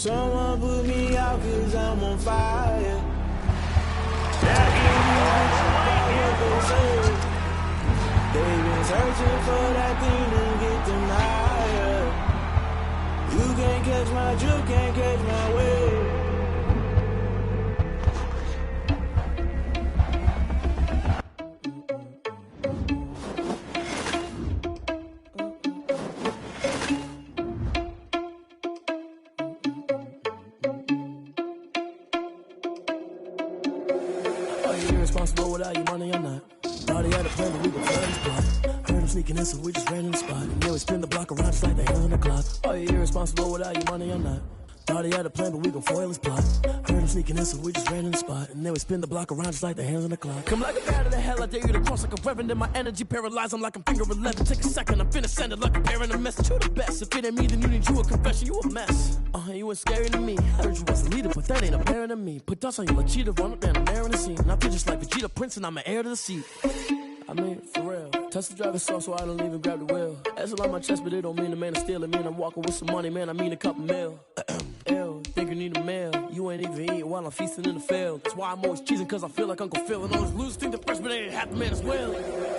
Someone put me out cause I'm on fire. They've been searching for that thing to get them higher. You can't catch my drift, can't catch my wave. Irresponsible without your money or not. Thought he had a plan, but we gon' find his plot. Heard him sneaking in, so we just ran in the spot. And then we spin the block around just like the hands on the clock. Are you irresponsible without your money or not? Thought he had a plan, but we gon' foil his plot. Heard him sneaking in, so we just ran in the spot. And then we spin the block around just like the hands on the clock. Come like a bat of the hell, I dare you to cross like a reverend. And my energy paralyzed, I'm like I'm finger 11. Take a second, I'm finna send it like a parent a message. You the best, if it ain't me, then you need you a confession. You a mess, you ain't scary to me. Heard you was a leader, but that ain't apparent to me. Put dust on you like cheetah, run up and I'm there in the scene. And I feel just like Vegeta Prince and I'm an heir to the seat. I mean, for real. Touch the driver's soft so I don't even grab the wheel. That's on my chest, but it don't mean the man is stealing. Man, I'm walking with some money, man, I mean a couple mil. Ew, think you need a meal. You ain't even eating while I'm feasting in the field. That's why I'm always cheesing, cause I feel like Uncle Phil. And all those losers think the freshman ain't half the man as well.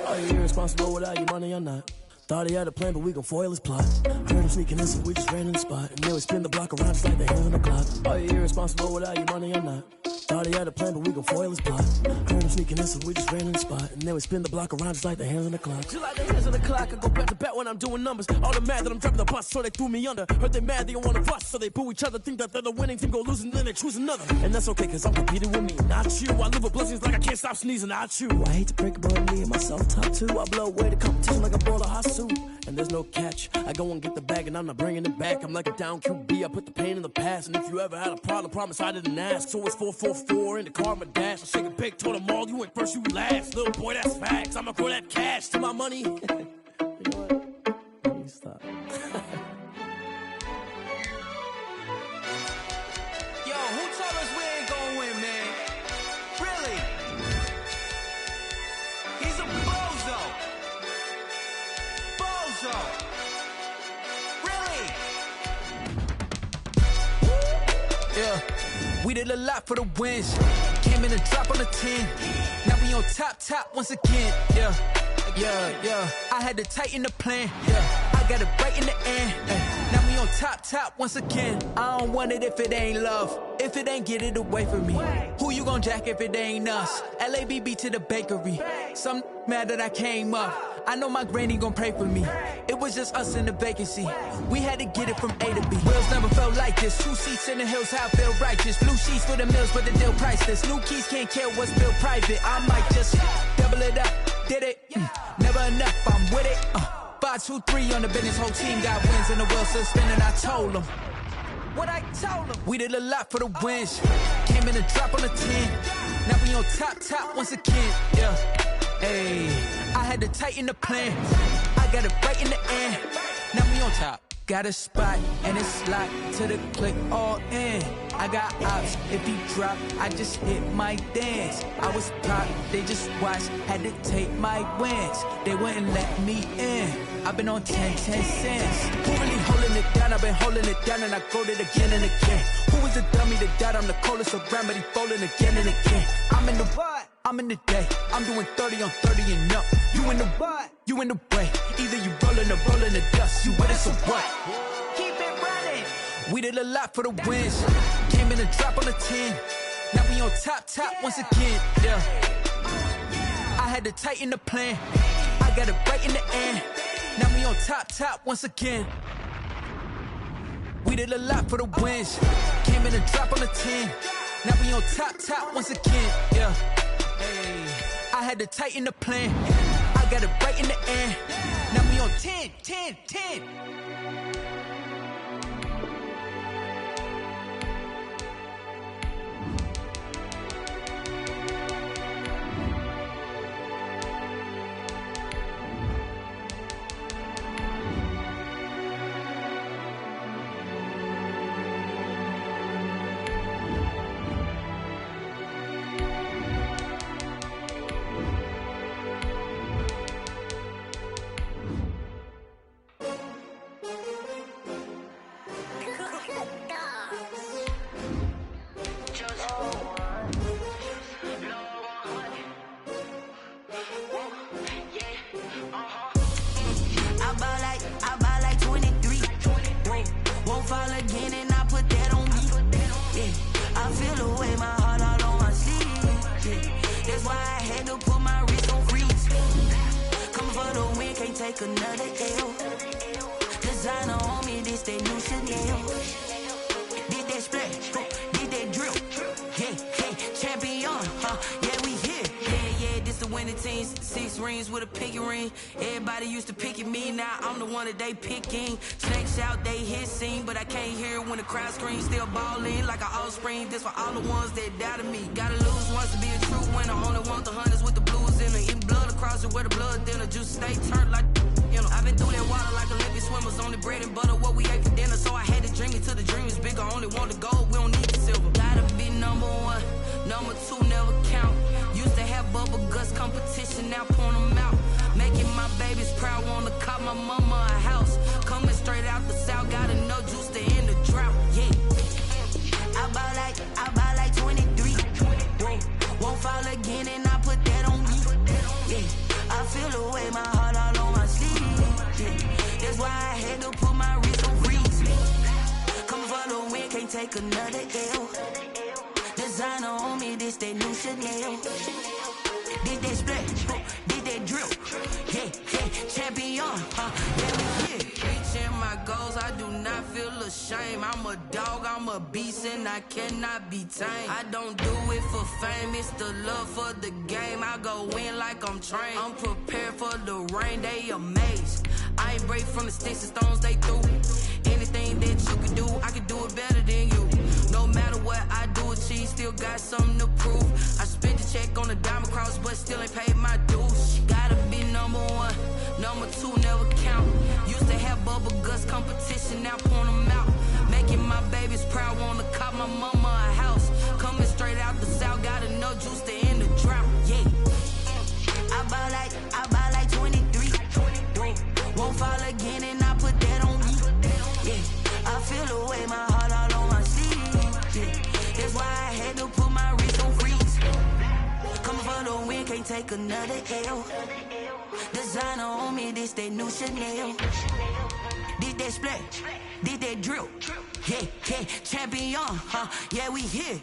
Are you irresponsible without your money or not? Thought he had a plan, but we gon' foil his plot. Heard him sneaking in, so we just ran in the spot. And then we spin the block around just like the hands on the clock. Are you irresponsible without your money or not? Thought he had a plan, but we gon' foil his plot. Heard him sneaking in, so we just ran in the spot. And then we spin the block around just like the hands on the clock. Just like the hands on the clock, I go back to back when I'm doing numbers. All the mad that I'm driving the bus, so they threw me under. Heard they mad, they don't wanna bust, so they boo each other. Think that they're the winning team, go losing, then they choose another. And that's okay, cause I'm competing with me, not you. I live with blessings like I can't stop sneezing, not you. I hate to break it, but me and myself top two. I blow away the competition like a bowl of hot soup. And there's no catch, I go and get the bag and I'm not bringing it back. I'm like a down QB, I put the pain in the past. And if you ever had a problem, promise I didn't ask. So it's 444 in the car, my dash. I shake a big, told them all, you went first, you last. Little boy, that's facts, I'ma throw that cash to my money. You know what? Let me stop. Yo, who told us we ain't gonna win, man? Really? He's a bozo. Bozo. Really? Yeah, we did a lot for the wins. Came in and drop on the 10. Now we on top once again. Yeah. I had to tighten the plan. Yeah, I got it right in the end. Now we on top once again. I don't want it if it ain't love. If it ain't, get it away from me. Who you gon' jack if it ain't us? LABB to the bakery. Some mad that I came up. I know my granny gon' pray for me. It was just us in the vacancy. We had to get it from A to B. Wheels never felt like this. 2 seats in the hills, how I feel righteous. Blue sheets for the mills, but the deal priceless. New keys can't care what's built private. I might just double it up. Did it? Never enough, I'm with it. 5, 2, 3 on the business. Whole team got wins and the wheels still spinning. I told them what I told them. We did a lot for the wins. Came in and drop on the 10. Now we on top once again. Yeah. Hey, I had to tighten the plan. I got it right in the end. Now we on top. Got a spot and it's locked to the click all in. I got ops, if he drop, I just hit my dance. I was pop, they just watched, had to take my wins. They wouldn't let me in. I've been on 10 cents. Who really holding it down? I've been holding it down and I go it again and again. Who was the dummy that died? I'm the coldest around, but he folding again and again. I'm in the what? I'm in the day. I'm doing 30 on 30 and up. You in the what? You in the way. Either you rolling or rolling the dust. You with us or what? Keep it running. We did a lot for the wins. Came in and drop on the 10. Now we on top once again. Yeah. I had to tighten the plan. I got it right in the end. Now we on top once again. We did a lot for the wins. Came in and drop on the 10. Now we on top once again. Yeah. Hey, I had to tighten the plan. I got it right in the end. Now we on 10. take another L. Designer on me, this that new Chanel. Did that splash, did that drill. Yeah, champion, yeah, we here. Yeah, this the winning team. 6 rings with a pinky ring. Everybody used to pick at me, now I'm the one that they picking. Snakes out, they hit scene, but I can't hear it when the crowd screams. Still ballin' like an offspring. This for all the ones that doubted me. Gotta lose once to be a true winner. Only want the hunters with the blues in it. Eating blood across it where the blood dinner. Juice stay turned like, you know. I've been through that water like Olympic swimmers. Only bread and butter, what we ate for dinner. So I had to dream it till the dream is bigger. Only want the gold, we don't need the silver. Gotta be number 1, number 2 never count. Used to have bubble guts competition, now point them out. Making my babies proud, wanna cop my mama a house. Coming straight out the south, gotta know juice to end the drought. Yeah, I buy like 23. Whoa, won't fall again and I put that on me. Yeah, I feel the way, my heart all on my sleeve. Yeah, that's why I had to put my wrist on freeze. Come for the win, can't take another L. Designer on me, this that new Chanel. Did that splash, did that drill. Yeah, champion, yeah, we here. Reaching my goals, I do not feel ashamed. I'm a dog, I'm a beast, and I cannot be tamed. I don't do it for fame, it's the love for the game. I go in like I'm trained. I'm prepared for the rain, they amazed. I ain't break from the sticks and stones they threw. Anything that you can do, I can do it better than you. No matter what I do, achieve, still got something to prove. I spent the check on the diamond cross, but still ain't paid my dues. Gotta be number 1, number 2 never count. Used to have bubble guts competition, now point them out. Making my babies proud, wanna cop my mama a house. Coming straight out the south, gotta know juice to end the drought. Yeah, I buy like 23. Whoa, won't fall again and I put that on me. Yeah, I feel the way, my heart all on my sleeve. Yeah, that's why I had to put my wrist on freeze. Coming for the win, can't take another L. Designer on me, this that new Chanel. Did that splash, did that drill. Yeah, champion, yeah, we here.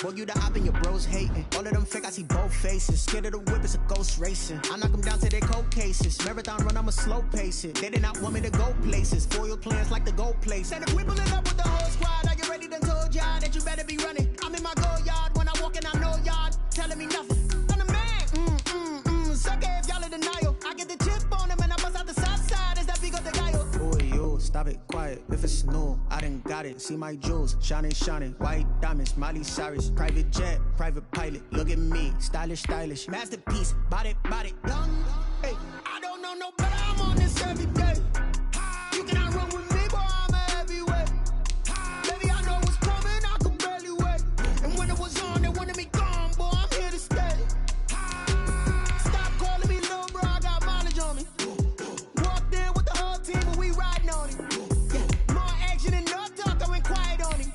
Boy, you the op and your bros hating. All of them fake, I see both faces. Scared of the whip, it's a ghost racing. I knock them down to their cold cases. Marathon run, I'ma slow pace it. They did not want me to go places. Foil plans like the gold place. And if we pulling up with the whole squad, are you ready? Done told y'all that you better be running. I'm in my go yard when I walk in, I know y'all telling me nothing. I'm the man, sucker if y'all in denial. I get the chip on him and I bust out the south side. Is that big of the guy? Boy, you stop it, quiet. If it's new, I done got it. See my jewels, shining, white diamonds, Miley Cyrus, private jet, private pilot. Look at me, stylish, masterpiece, body, young. Hey, I don't know no better. I'm on this every day. You cannot run with me, boy. I'm a heavyweight. Baby, I know what's coming. I can barely wait. And when it was on, they wanted me gone, boy. I'm here to stay. Stop calling me little bro. I got mileage on me. Walked in with the whole team, and we riding on it. Yeah, more action and no talk. I went quiet on him.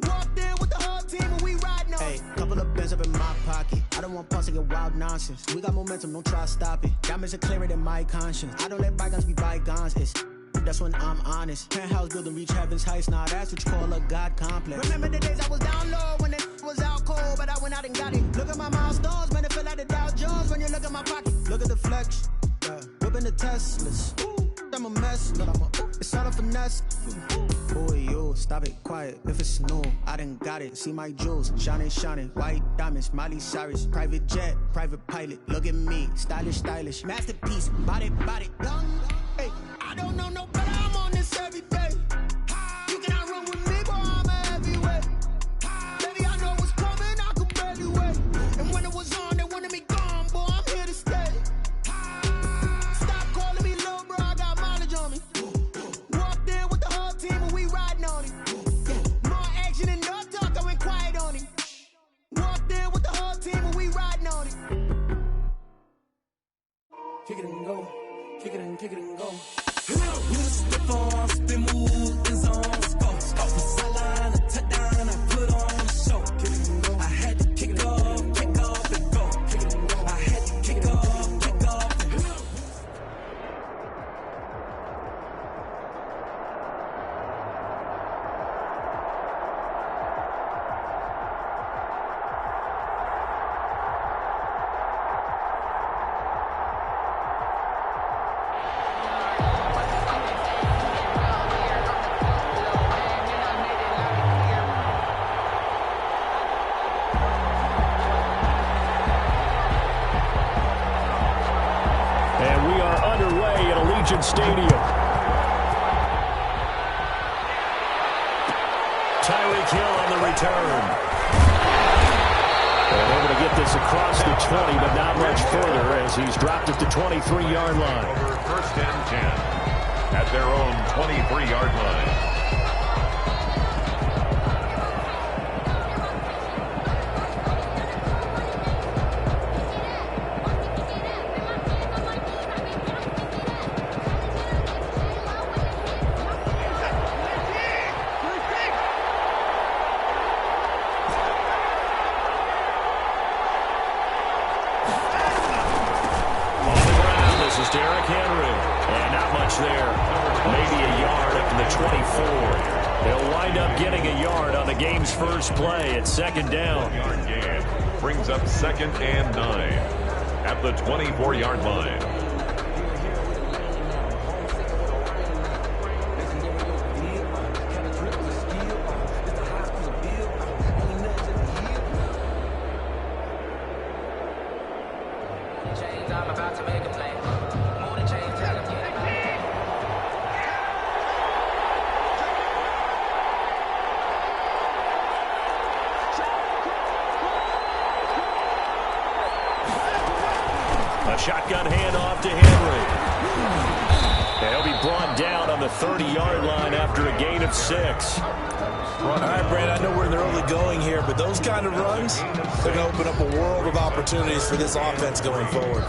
Walked in with the whole team and we riding on. Hey, couple of bands up in my pocket. I don't want pause to get wild nonsense. We got momentum, don't try to stop it. Diamonds are clearer than my conscience. I don't let bygones be bygones. That's when I'm honest. Penthouse building, reach heaven's heights. Nah, that's what you call a God complex. Remember the days I was down low when it was out cold, but I went out and got it. Look at my milestones, man, it feel like the Dow Jones when you look at my pocket. Look at the flex, whipping the Teslas. I'm a mess, but it's all a finesse. Boy, you stop it, quiet. If it's new, I done got it. See my jewels, shining, shining. White diamonds, Miley Cyrus. Private jet, private pilot. Look at me, stylish, stylish. Masterpiece, body, body. Young, hey, I don't know no better. I'm on this every day. You cannot run with me, boy. I'm a heavyweight. Baby, I know what's coming. I could barely wait. And when it was on, they wanted me gone, boy. I'm here to stay. Stop calling me little bro. I got mileage on me. Walked in with the whole team and we riding on him. More action and no talk. I went quiet on him. Walked in with the whole team and we riding on him. Kick it and go. Kick it and go. With the form, spin move, in zone, go. Off the sideline, a touchdown, I put on the show. I had to kick off and go. I had to kick off and go. Stadium. Tyreek Hill on the return. They're able to get this across the 20, but not much further as he's dropped at the 23-yard line. First and 10 at their own 23-yard line. First play at second down. Yard gain brings up 2nd and 9 at the 24-yard line. I'm about to make a play. More than change, tell him, yeah. Shotgun handoff to Henry. And he'll be brought down on the 30-yard line after a gain of 6. All right, Brad, I know we're in the early going here, but those kind of runs, they're going to open up a world of opportunities for this offense going forward.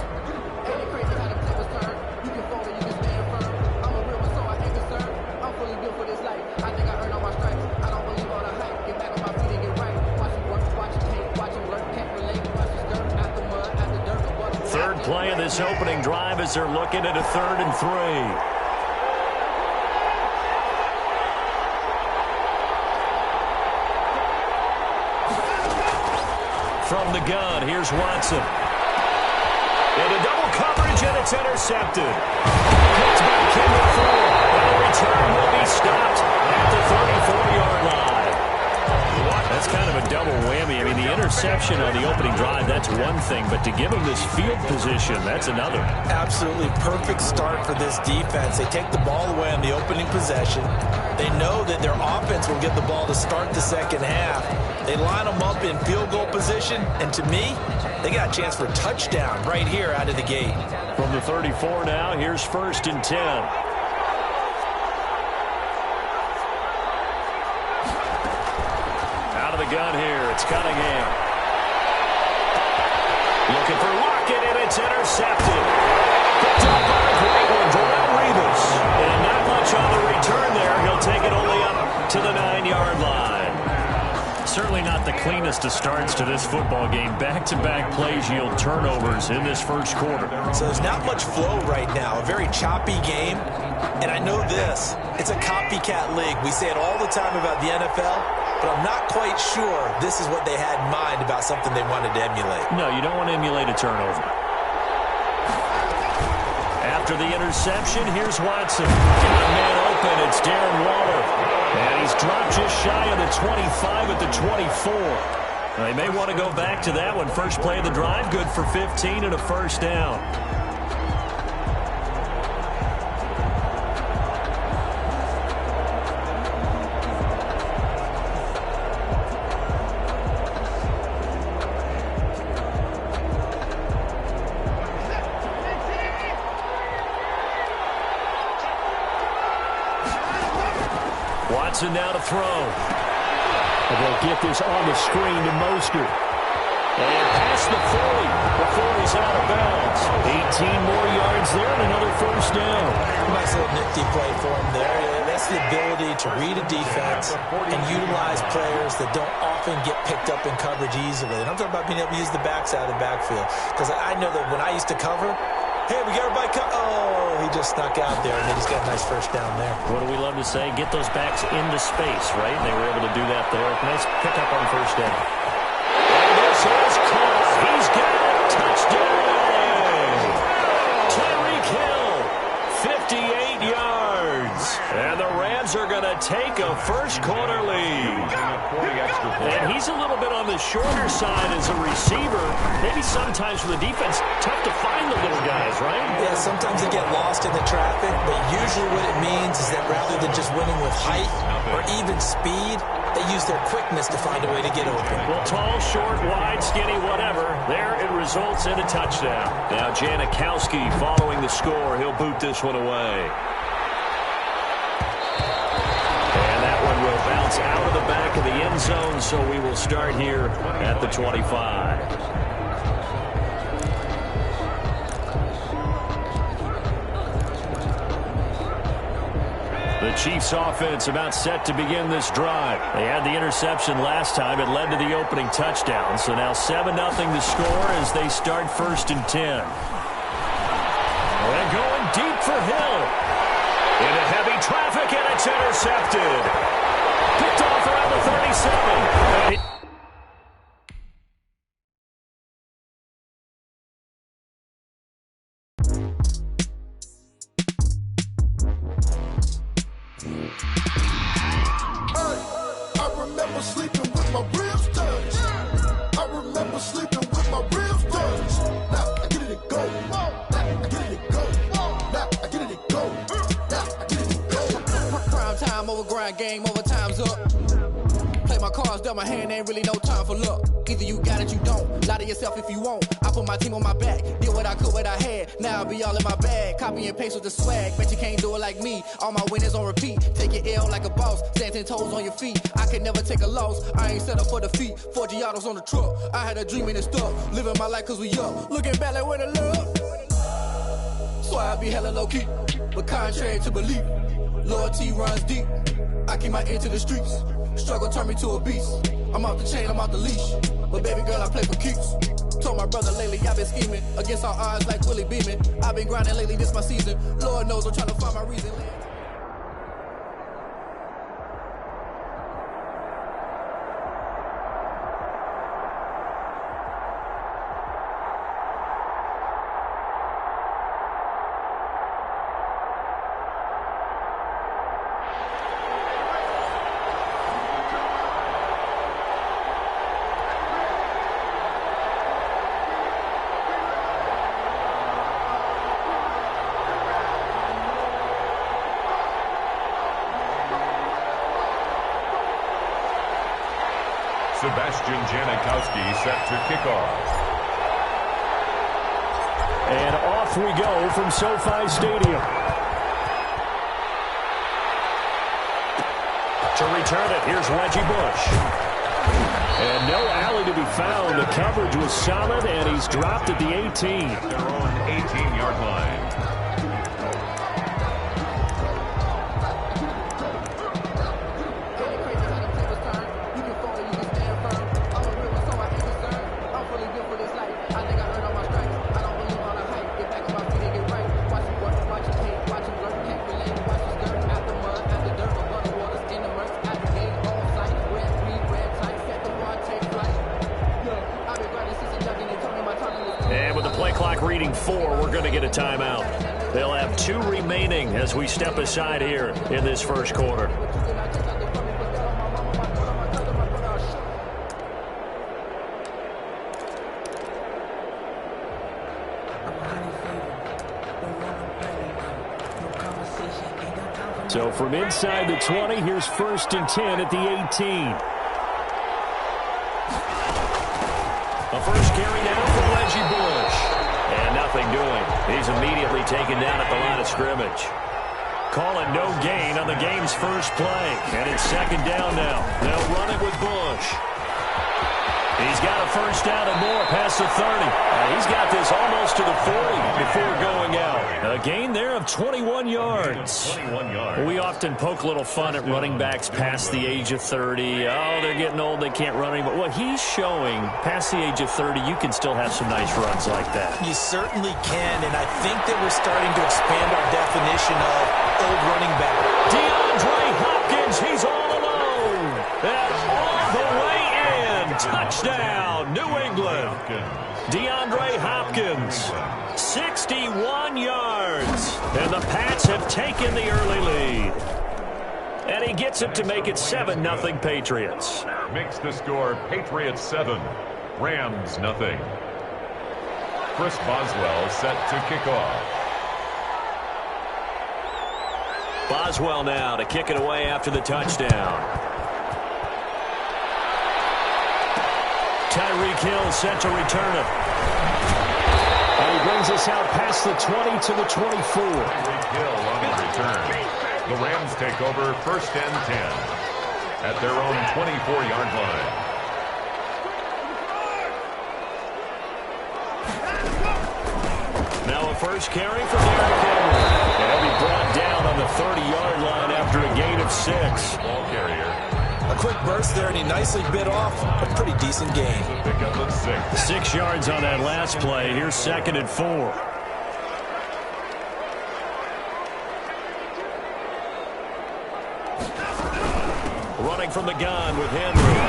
Play of this opening drive as they're looking at a 3rd and 3. From the gun, here's Watson. Into double coverage, and it's intercepted. Picked back in the 4. And the return will be stopped at the 34-yard line. That's kind of a double whammy. I mean, the interception on the opening drive, that's one thing, but to give them this field position, that's another. Absolutely perfect start for this defense. They take the ball away on the opening possession. They know that their offense will get the ball to start the second half. They line them up in field goal position, and to me, they got a chance for a touchdown right here out of the gate. From the 34 now, here's 1st and 10. Gun here, it's Cunningham. Looking for Lockett, and it's intercepted. Picked up by a great one, Darrelle Revis. And not much on the return there. He'll take it only up to the 9-yard line. Certainly not the cleanest of starts to this football game. Back-to-back plays yield turnovers in this first quarter. So there's not much flow right now. A very choppy game. And I know this. It's a copycat league. We say it all the time about the NFL. But I'm not quite sure this is what they had in mind about something they wanted to emulate. No, you don't want to emulate a turnover. At After the interception, here's Watson. Got a man open. It's Darren Waller. And he's dropped just shy of the 25 at the 24. They may want to go back to that one. First play of the drive, good for 15 and a first down. Watson now to throw. And they'll get this on the screen to Mostert. And past the 40 before he's out of bounds. 18 more yards there and another first down. Nice little nifty play for him there. That's the ability to read a defense and utilize players that don't often get picked up in coverage easily. And I'm talking about being able to use the backside of the backfield. Because I know that when I used to cover, hey, we got everybody oh, he just snuck out there, and then he's got a nice first down there. What do we love to say? Get those backs into space, right? And they were able to do that there. Nice pickup on first down. And this is caught. He's got it. Touchdown. Tyreek Hill, 58 yards. And the Rams are going to take a first-quarter lead. And he's a little bit on the shorter side as a receiver. Maybe sometimes for the defense, tough to find the little guys, right? Yeah, sometimes they get lost in the traffic, but usually what it means is that rather than just winning with height or even speed, they use their quickness to find a way to get open. Well, tall, short, wide, skinny, whatever. There it results in a touchdown. Now Janikowski following the score. He'll boot this one away. And that one will bounce out of the back of the end zone, so we will start here at the 25. The Chiefs offense about set to begin this drive. They had the interception last time. It led to the opening touchdown. So now 7-0 to score as they start 1st and 10. And going deep for Hill. Into heavy traffic, and it's intercepted. Picked off around the 37. Game over, time's up. Play my cards, dealt my hand, ain't really no time for luck. Either you got it, you don't. Lie to yourself if you won't. I put my team on my back, did what I could, what I had. Now I'll be all in my bag, copy and paste with the swag. Bet you can't do it like me. All my winners on repeat. Take your L like a boss, stand 10 toes on your feet. I can never take a loss, I ain't set up for defeat. 4 Giottos on the truck, I had a dream and it's stuck. Living my life cause we up, looking back like where the love. So I be hella low key, but contrary to belief, loyalty runs deep. I keep my ear to the streets. Struggle turned me to a beast. I'm off the chain, I'm off the leash. But baby girl, I play for keeps. Told my brother lately, I've been scheming. Against all odds like Willie Beeman. I've been grinding lately, this my season. Lord knows I'm trying to find my reason. Sebastian Janikowski set to kick off. And off we go from SoFi Stadium. To return it, here's Reggie Bush. And no alley to be found. The coverage was solid, and he's dropped at the 18. Their own 18-yard line. And with the play clock reading 4, we're going to get a timeout. They'll have 2 remaining as we step aside here in this first quarter. So from inside the 20, here's 1st and 10 at the 18. A first carry down from Reggie Bush. And nothing doing. He's immediately taken down at the line of scrimmage. Call it no gain on the game's first play. And it's 2nd down now. They'll run it with Bush. He's got a first down and more past the 30. He's got this almost to the 40 before going out. A gain there of 21 yards. 21 yards. We often poke a little fun at running backs past the age of 30. Oh, they're getting old, they can't run anymore. Well, he's showing past the age of 30, you can still have some nice runs like that. You certainly can, and I think that we're starting to expand our definition of old running back. DeAndre Hopkins, he's all alone. And all the way in. Touchdown, New England. DeAndre Hopkins, 61 yards. And the Pats have taken the early lead. And he gets it to make it 7-0 Patriots. Makes the score Patriots 7, Rams nothing. Chris Boswell set to kick off. Boswell now to kick it away after the touchdown. Tyreek Hill set to return it. And he brings us out past the 20 to the 24. Tyreek Hill on the return. The Rams take over 1st and 10 at their own 24-yard line. Now a first carry for Derrick Henry. And he'll be brought down on the 30-yard line after a gain of 6. Ball carrier. A quick burst there, and he nicely bit off a pretty decent gain. Pick up of 6. 6 yards on that last play. Here's 2nd and 4. Running from the gun with Henry.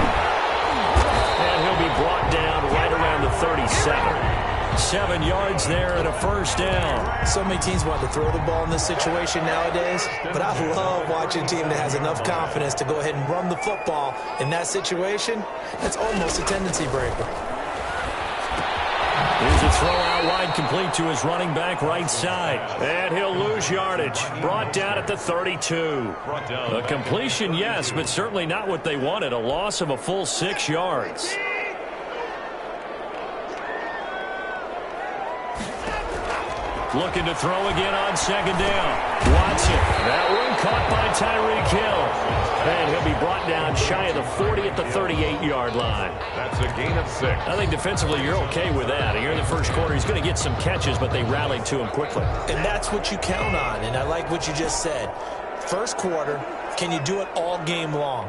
And he'll be brought down right around the 37. 7 yards there and a first down. So many teams want to throw the ball in this situation nowadays, but I love watching a team that has enough confidence to go ahead and run the football in that situation. That's almost a tendency breaker. Here's a throw out wide, complete to his running back right side. And he'll lose yardage. Brought down at the 32. A completion, yes, but certainly not what they wanted. A loss of a full 6 yards. Looking to throw again on 2nd down. Watson. That one caught by Tyreek Hill. And he'll be brought down shy of the 40 at the 38-yard line. That's a gain of 6. I think defensively you're okay with that. Here in the first quarter, he's going to get some catches, but they rallied to him quickly. And that's what you count on, and I like what you just said. First quarter, can you do it all game long?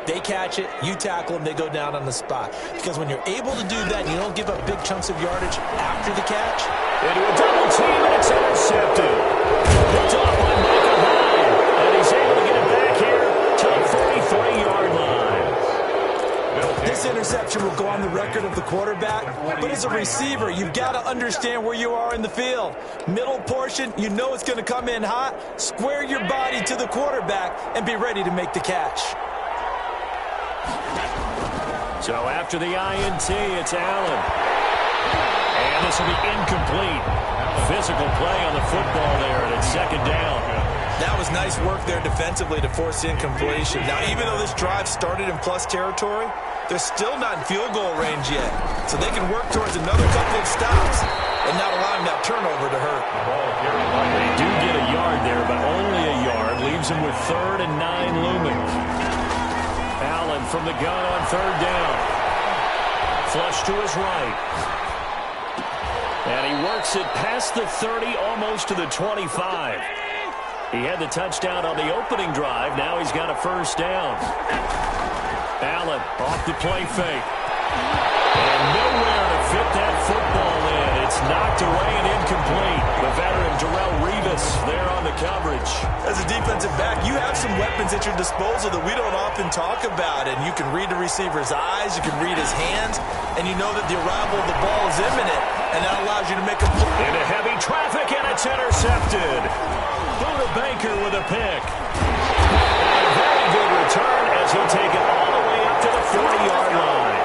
They catch it, you tackle them, they go down on the spot. Because when you're able to do that and you don't give up big chunks of yardage after the catch. Into a double team, and it's intercepted. Picked off by Michael Hyde. And he's able to get it back here to the 43-yard line. This interception will go on the record of the quarterback. But as a receiver, you've got to understand where you are in the field. Middle portion, you know it's going to come in hot. Square your body to the quarterback and be ready to make the catch. So after the INT, it's Allen. And this will be incomplete. Physical play on the football there, and it's 2nd down. That was nice work there defensively to force incompletion. Now, even though this drive started in plus territory, they're still not in field goal range yet. So they can work towards another couple of stops and not allowing that turnover to hurt. They do get a yard there, but only a yard. Leaves them with 3rd and 9 looming. Allen from the gun on 3rd down. Flush to his right. And he works it past the 30, almost to the 25. He had the touchdown on the opening drive. Now he's got a first down. Allen off the play fake. And nowhere to fit that football in. It's knocked away and incomplete. The veteran Darrelle Revis there on the coverage. As a defensive back, you have some weapons at your disposal that we don't often talk about. And you can read the receiver's eyes, you can read his hands, and you know that the arrival of the ball is imminent. And that allows you to make a play. Into heavy traffic, and it's intercepted. with a pick. And a very good return as he'll take it all the way up to the 40-yard line.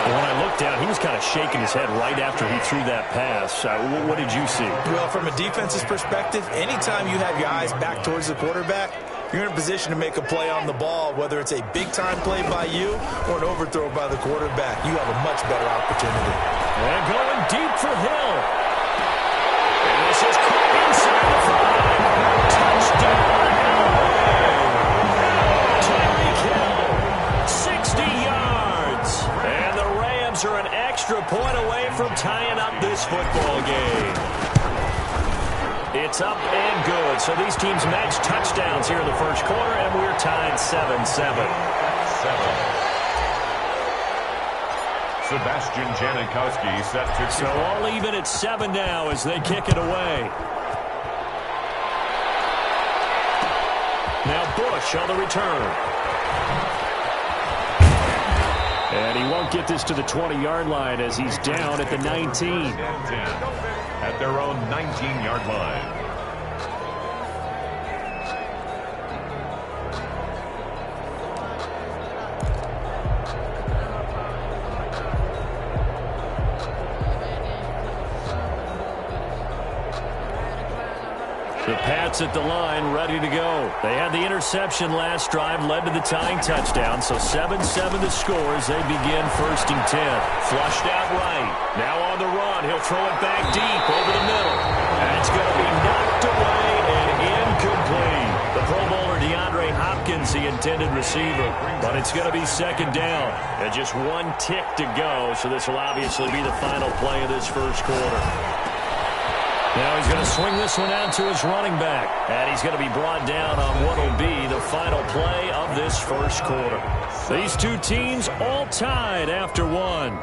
And when I looked down, he was kind of shaking his head right after he threw that pass. What did you see? Well, from a defense's perspective, anytime you have your eyes back towards the quarterback, you're in a position to make a play on the ball, whether it's a big-time play by you or an overthrow by the quarterback. You have a much better opportunity. And going deep for Hill. And this is caught inside the 5. Touchdown, Terry Campbell, 60 yards. And the Rams are an extra point away from tying up this football game. It's up and good. So these teams match touchdowns here in the first quarter, and we're tied 7-7. Sebastian Janikowski set to So all even at 7 now as they kick it away. Now Bush on the return. And he won't get this to the 20-yard line as he's down at the 19. At their own 19-yard line. The Pats at the line, ready to go. They had the interception last drive, led to the tying touchdown, so 7-7 the score as they begin 1st and 10. Flushed out right. Now on the run, he'll throw it back deep over the middle. And it's going to be knocked away and incomplete. The Pro Bowler DeAndre Hopkins, the intended receiver. But it's going to be 2nd down. And just 1 tick to go, so this will obviously be the final play of this first quarter. Now he's going to swing this one out to his running back. And he's going to be brought down on what will be the final play of this first quarter. These two teams all tied after 1.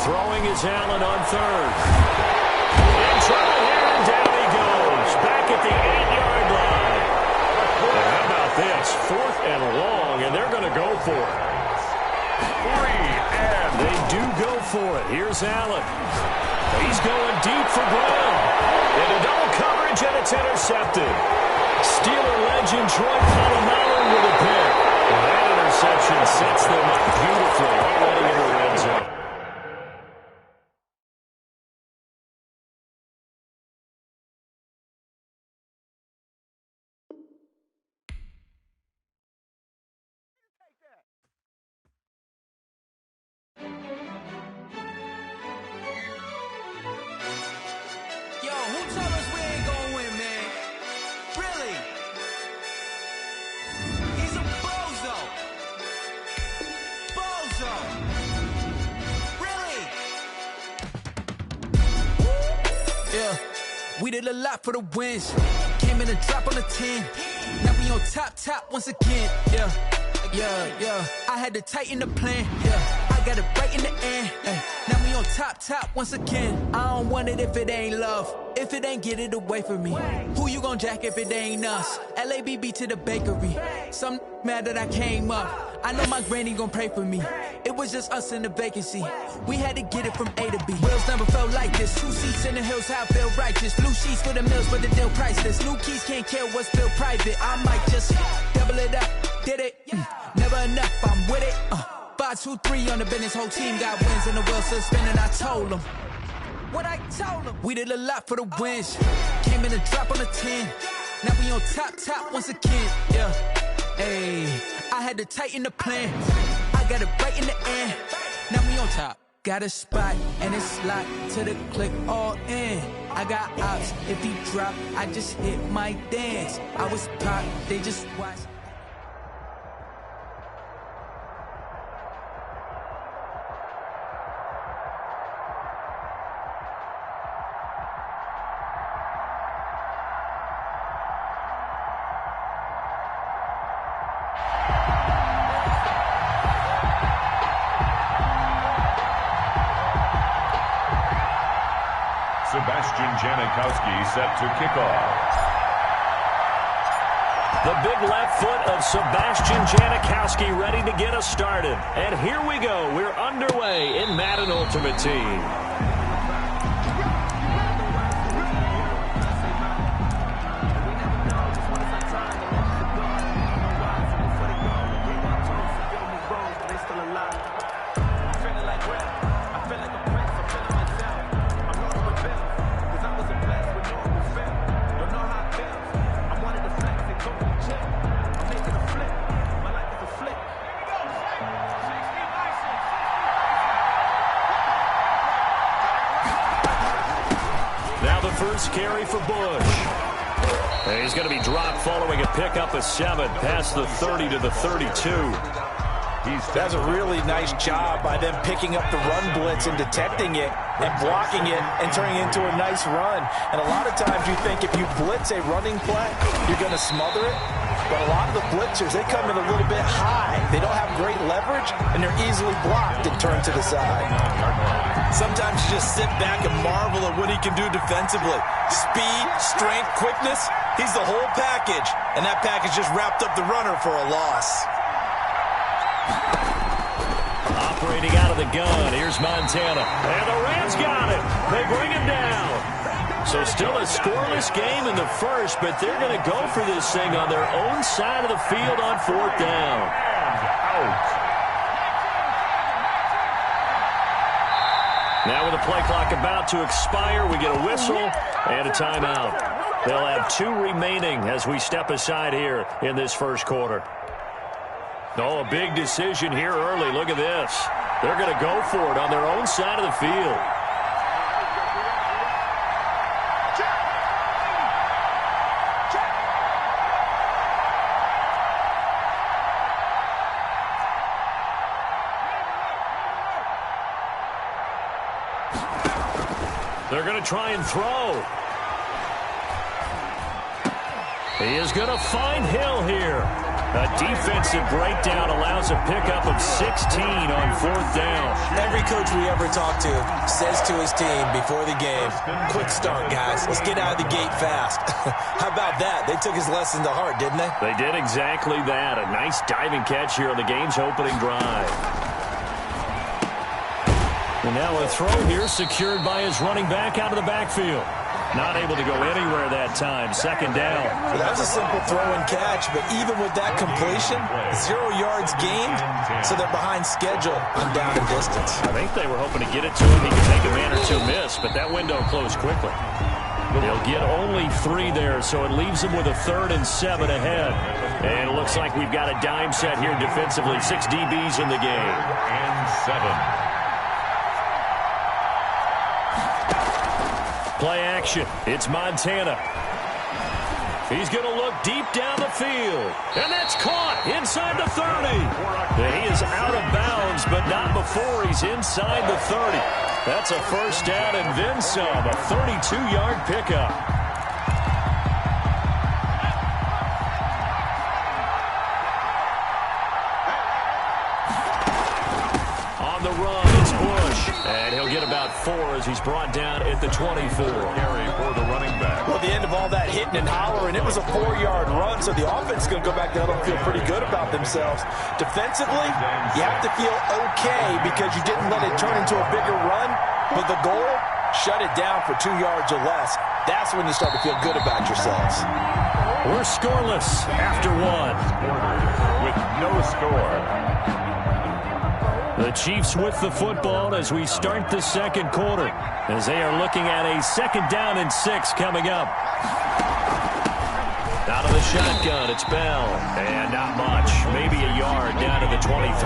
Throwing is Allen on 3rd. In trouble here, and down he goes. Back at the 8-yard line. And how about this? 4th and long, and they're going to go for it. And they do go for it. Here's Allen. He's going deep for Brown. Into double coverage, and it's intercepted. Steeler legend Troy Polamalu with a pick. And that interception sets them up beautifully already in the red zone. Yo, who told us we ain't gonna win, man? Really? He's a bozo. Bozo. Really? Yeah, we did a lot for the wins. Came in a drop on the 10. Now we on top once again. Yeah. I had to tighten the plan. Yeah, I got it right in the end. Now we on top once again. I don't want it if it ain't love. If it ain't, get it away from me. Who you gon' jack if it ain't us? LABB to the bakery. Some mad that I came up. I know my granny gon' pray for me. It was just us in the vacancy. We had to get it from A to B. Wheels never felt like this. 2 seats in the hills, how I feel righteous. Blue sheets for the mills, but the deal priceless. New keys can't care what's still private. I might just double it up. Did it? Never enough, I'm with it. 5, 2, 3 on the business. Whole team got wins and the wheels still spinning. I told them what I told them. We did a lot for the wins. Came in a drop on the 10. Now we on top once again. Yeah. Hey, I had to tighten the plan. I got it right in the end. Now we on top. Got a spot and it's locked to the click all in. I got ops. If he drop, I just hit my dance. I was pop, they just watch. Sebastian Janikowski set to kick off. The big left foot of Sebastian Janikowski ready to get us started. And here we go. We're underway in Madden Ultimate Team. First carry for Bush. And he's going to be dropped following a pickup of 7 past the 30 to the 32. That's a really nice job by them picking up the run blitz and detecting it and blocking it and turning it into a nice run. And a lot of times you think if you blitz a running play, you're going to smother it. But a lot of the blitzers, they come in a little bit high. They don't have great leverage, and they're easily blocked and turned to the side. Sometimes you just sit back and marvel at what he can do defensively. Speed, strength, quickness, he's the whole package. And that package just wrapped up the runner for a loss. Operating out of the gun, here's Montana. And the Rams got it. They bring him down. So still a scoreless game in the first, but they're going to go for this thing on their own side of the field on 4th down. Now with the play clock about to expire, we get a whistle and a timeout. They'll have 2 remaining as we step aside here in this first quarter. Oh, a big decision here early. Look at this. They're going to go for it on their own side of the field. They're going to try and throw. He is going to find Hill here. A defensive breakdown allows a pickup of 16 on 4th down. Every coach we ever talk to says to his team before the game, quick start, guys. Let's get out of the gate fast. How about that? They took his lesson to heart, didn't they? They did exactly that. A nice diving catch here on the game's opening drive. And now a throw here secured by his running back out of the backfield. Not able to go anywhere that time. 2nd down. Well, that was a simple throw and catch, but even with that completion, 0 yards gained, so they're behind schedule on down and distance. I think they were hoping to get it to him. He could take a man or 2 miss, but that window closed quickly. They'll get only 3 there, so it leaves them with a 3rd and 7 ahead. And it looks like we've got a dime set here defensively. 6 DBs in the game. And 7. Play action. It's Montana. He's going to look deep down the field. And that's caught inside the 30. And he is out of bounds, but not before he's inside the 30. That's a first down and then some. A 32-yard pickup. On the run, it's Bush. And he'll get about 4 as he's brought down at the 24. Carry for the running back. Well, at the end of all that hitting and hollering, it was a 4-yard run, so the offense is going to go back down and feel pretty good about themselves. Defensively, you have to feel okay because you didn't let it turn into a bigger run, but the goal, shut it down for 2 yards or less. That's when you start to feel good about yourselves. We're scoreless after 1. With no score. The Chiefs with the football as we start the second quarter, as they are looking at a 2nd down and 6 coming up. Out of the shotgun, it's Bell. And not much, maybe a yard down to the 23.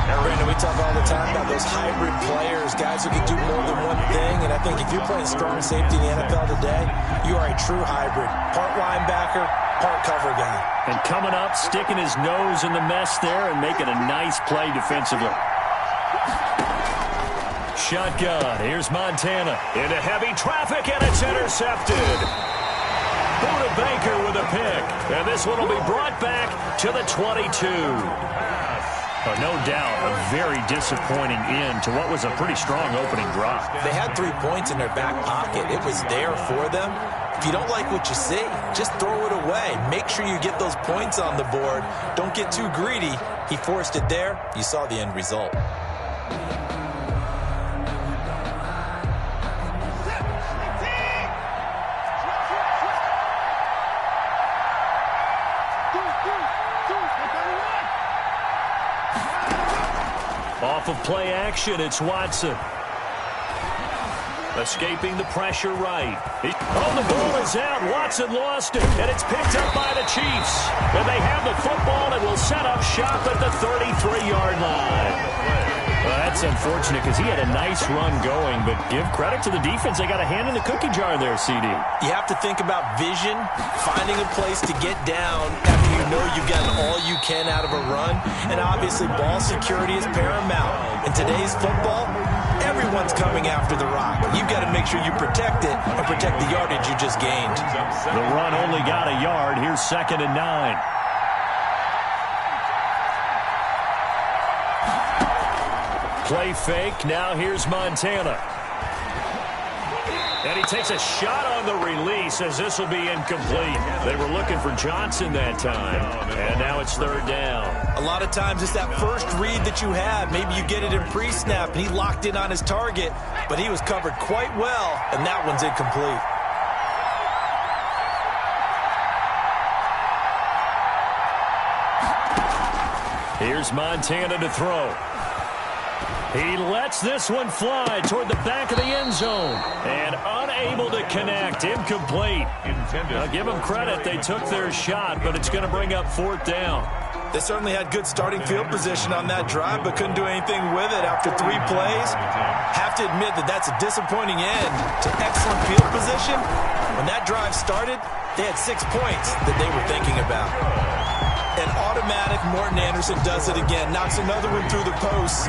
Brandon, we talk all the time about those hybrid players, guys who can do more than one thing, and I think if you're playing strong safety in the NFL today, you are a true hybrid. Part linebacker, part cover guy. And coming up, sticking his nose in the mess there and making a nice play defensively. Shotgun, here's Montana. Into heavy traffic, and it's intercepted. Buda Baker with a pick. And this one will be brought back to the 22. Oh, no doubt, a very disappointing end to what was a pretty strong opening drive. They had 3 points in their back pocket. It was there for them, If you don't like what you see, just throw it away. Make sure you get those points on the board. Don't get too greedy. He forced it there. You saw the end result. Off of play action, it's Watson. Escaping the pressure right. The ball is out. Watson lost it, and it's picked up by the Chiefs. And they have the football and will set up shop at the 33-yard line. Well, that's unfortunate because he had a nice run going, but give credit to the defense. They got a hand in the cookie jar there, CD. You have to think about vision, finding a place to get down after you know you've gotten all you can out of a run, and obviously ball security is paramount. In today's football, everyone's coming after the rock. You've got to make sure you protect it and protect the yardage you just gained. The run only got a yard. Here's 2nd and 9. Play fake. Now here's Montana. And he takes a shot on the release as this will be incomplete. They were looking for Johnson that time. And now it's 3rd down. A lot of times it's that first read that you have. Maybe you get it in pre-snap and he locked in on his target, but he was covered quite well, and that one's incomplete. Here's Montana to throw. He lets this one fly toward the back of the end zone. And unable to connect. Incomplete. Now give them credit. They took their shot, but it's going to bring up 4th down. They certainly had good starting field position on that drive, but couldn't do anything with it after 3 plays. Have to admit that that's a disappointing end to excellent field position. When that drive started, they had 6 points that they were thinking about. And automatic Morton Anderson does it again. Knocks another one through the post.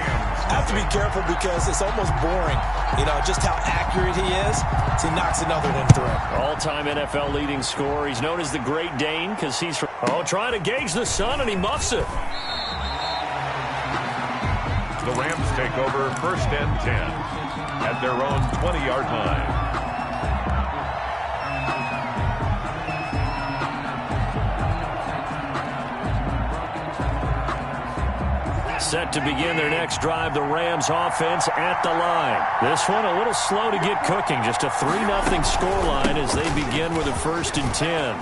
Have to be careful because it's almost boring. You know, just how accurate he is. So he knocks another one through. All-time NFL leading scorer. He's known as the Great Dane because he's from... trying to gauge the sun, and he muffs it. The Rams take over 1st and 10 at their own 20-yard line. Set to begin their next drive, the Rams offense at the line. This one a little slow to get cooking. Just a 3-0 scoreline as they begin with a 1st and 10.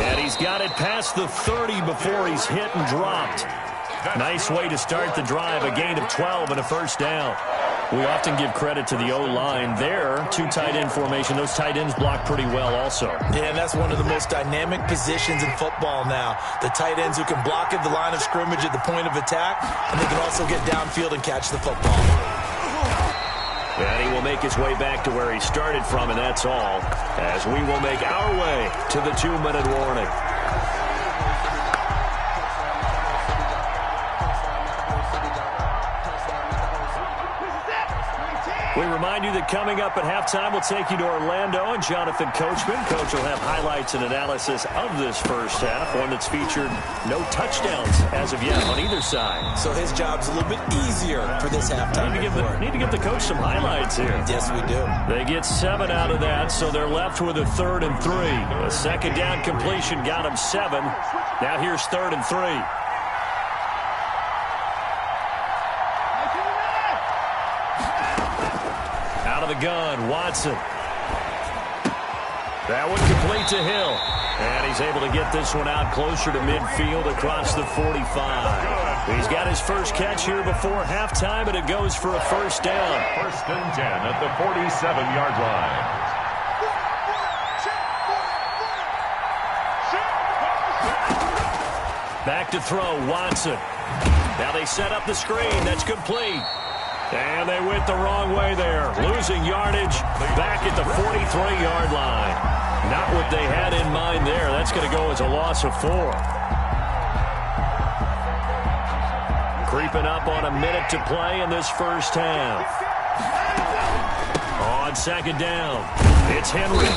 And he's got it past the 30 before he's hit and dropped. Nice way to start the drive, a gain of 12 and a 1st down. We often give credit to the O-line there. 2 tight end formation. Those tight ends block pretty well also. Yeah, and that's one of the most dynamic positions in football now. The tight ends who can block at the line of scrimmage at the point of attack, and they can also get downfield and catch the football. And he will make his way back to where he started from, and that's all, as we will make our way to the 2-minute warning. We remind you that coming up at halftime, we'll take you to Orlando and Jonathan Coachman. Coach will have highlights and analysis of this first half, one that's featured no touchdowns as of yet on either side. So his job's a little bit easier for this halftime. Need to give the coach some highlights here. Yes, we do. They get 7 out of that, so they're left with a 3rd and 3. A 2nd down completion got them 7. Now here's 3rd and 3. The gun, Watson. That one complete to Hill. And he's able to get this one out closer to midfield across the 45. He's got his first catch here before halftime, and it goes for a 1st down. 1st and 10 at the 47-yard line. Back to throw, Watson. Now they set up the screen. That's complete. And they went the wrong way there. Losing yardage back at the 43-yard line. Not what they had in mind there. That's going to go as a loss of 4. Creeping up on a minute to play in this first half. On 2nd down, it's Henry.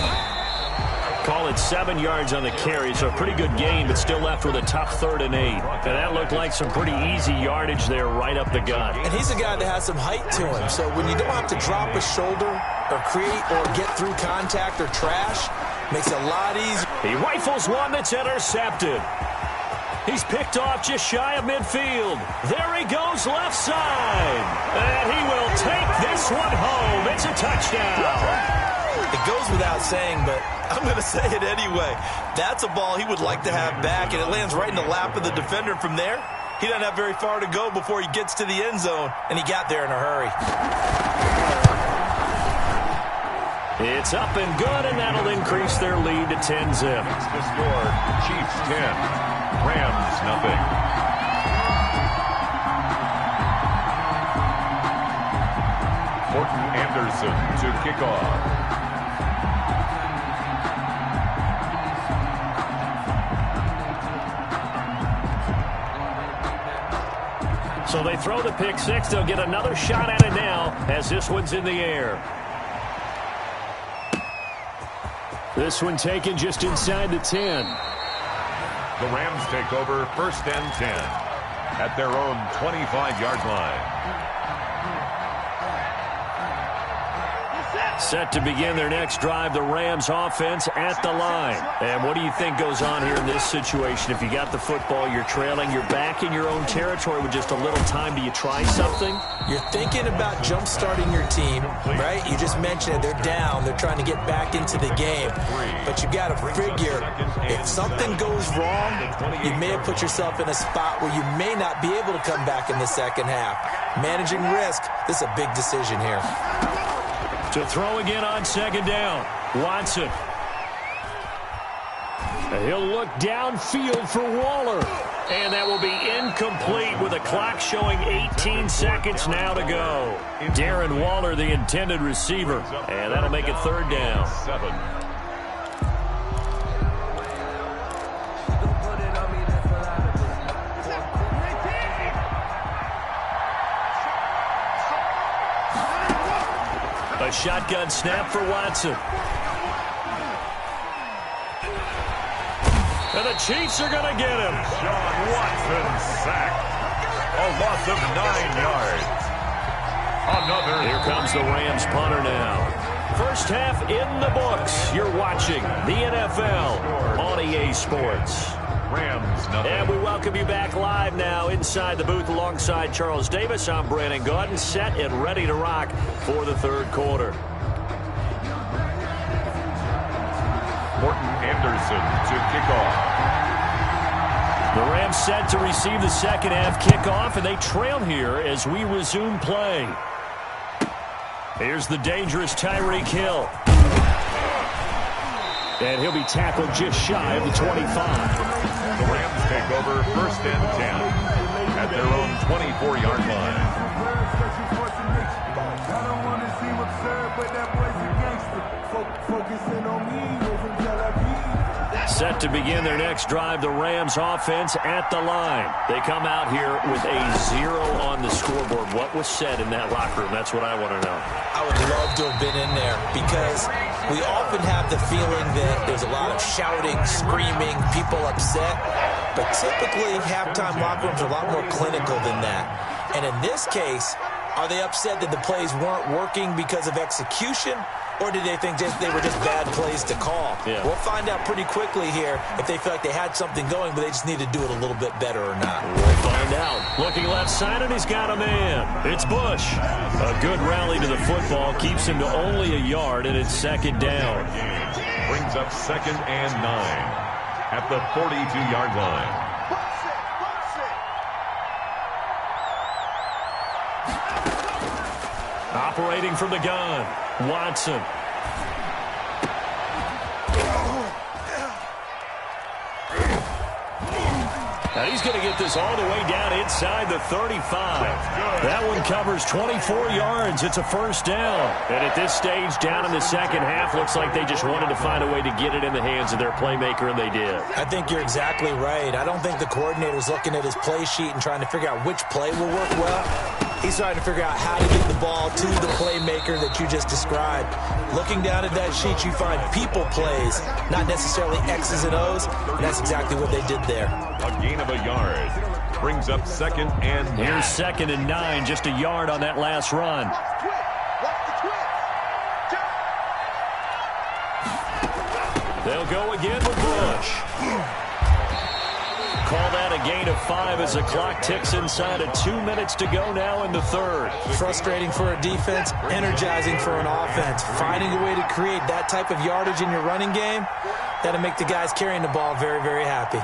Call it 7 yards on the carry, so a pretty good gain, but still left with a tough 3rd and 8. And that looked like some pretty easy yardage there right up the gut. And he's a guy that has some height to him, so when you don't have to drop a shoulder or create or get through contact or trash, makes it a lot easier. He rifles one that's intercepted. He's picked off just shy of midfield. There he goes left side. And he will take this one home. It's a touchdown. It goes without saying, but I'm going to say it anyway. That's a ball he would like to have back, and it lands right in the lap of the defender from there. He doesn't have very far to go before he gets to the end zone, and he got there in a hurry. It's up and good, and that'll increase their lead to 10-zip. The score, Chiefs 10, Rams nothing. Morton Anderson to kick off. So they throw the pick six. They'll get another shot at it now as this one's in the air. This one taken just inside the 10. The Rams take over 1st and 10 at their own 25-yard line. Set to begin their next drive, the Rams offense at the line. And what do you think goes on here in this situation? If you got the football, you're trailing, you're back in your own territory with just a little time. Do you try something? You're thinking about jump-starting your team, right? You just mentioned it. They're down. They're trying to get back into the game. But you got to figure, if something goes wrong, you may have put yourself in a spot where you may not be able to come back in the second half. Managing risk, this is a big decision here. To throw again on 2nd down. Watson. He'll look downfield for Waller. And that will be incomplete with the clock showing 18 seconds now to go. Darren Waller, the intended receiver. And that'll make it 3rd down. 7. A shotgun snap for Watson. And the Chiefs are going to get him. Sean Watson sacked. A loss of 9 yards. Another. Here comes the Rams punter now. First half in the books. You're watching the NFL on EA Sports. Rams nothing. And we welcome you back live now inside the booth alongside Charles Davis. I'm Brandon Gaudin, set and ready to rock for the 3rd quarter. Morton Anderson to kick off. The Rams set to receive the second half kickoff, and they trail here as we resume play. Here's the dangerous Tyreek Hill. And he'll be tackled just shy of the 25. The Rams take over 1st and 10 at their own 24-yard line. I don't want to seem absurd, but that boy's a gangster. Focusing on me, from Tel Aviv. Set to begin their next drive, the Rams offense at the line. They come out here with a 0 on the scoreboard. What was said in that locker room? That's what I want to know. I would love to have been in there because we often have the feeling that there's a lot of shouting, screaming, people upset. But typically, halftime locker rooms are a lot more clinical than that. And in this case, are they upset that the plays weren't working because of execution? Or did they think they were just bad plays to call? Yeah. We'll find out pretty quickly here if they feel like they had something going, but they just need to do it a little bit better or not. We'll find out. Looking left side, and he's got a man. It's Bush. A good rally to the football. Keeps him to only a yard, and it's 2nd down. Brings up 2nd and 9 at the 42-yard line. Operating from the gun, Watson. Now he's going to get this all the way down inside the 35. That one covers 24 yards. It's a 1st down. And at this stage, down in the second half, looks like they just wanted to find a way to get it in the hands of their playmaker, and they did. I think you're exactly right. I don't think the coordinator's looking at his play sheet and trying to figure out which play will work well. He's trying to figure out how to get the ball to the playmaker that you just described. Looking down at that sheet, you find people plays, not necessarily X's and O's, and that's exactly what they did there. A gain of a yard brings up 2nd and 9. Here's 2nd and 9, just a yard on that last run. They'll go again with Bush. Call that a gain of 5 as the clock ticks inside of 2 minutes to go now in the third. Frustrating for a defense, energizing for an offense. Finding a way to create that type of yardage in your running game, that'll make the guys carrying the ball very, very happy.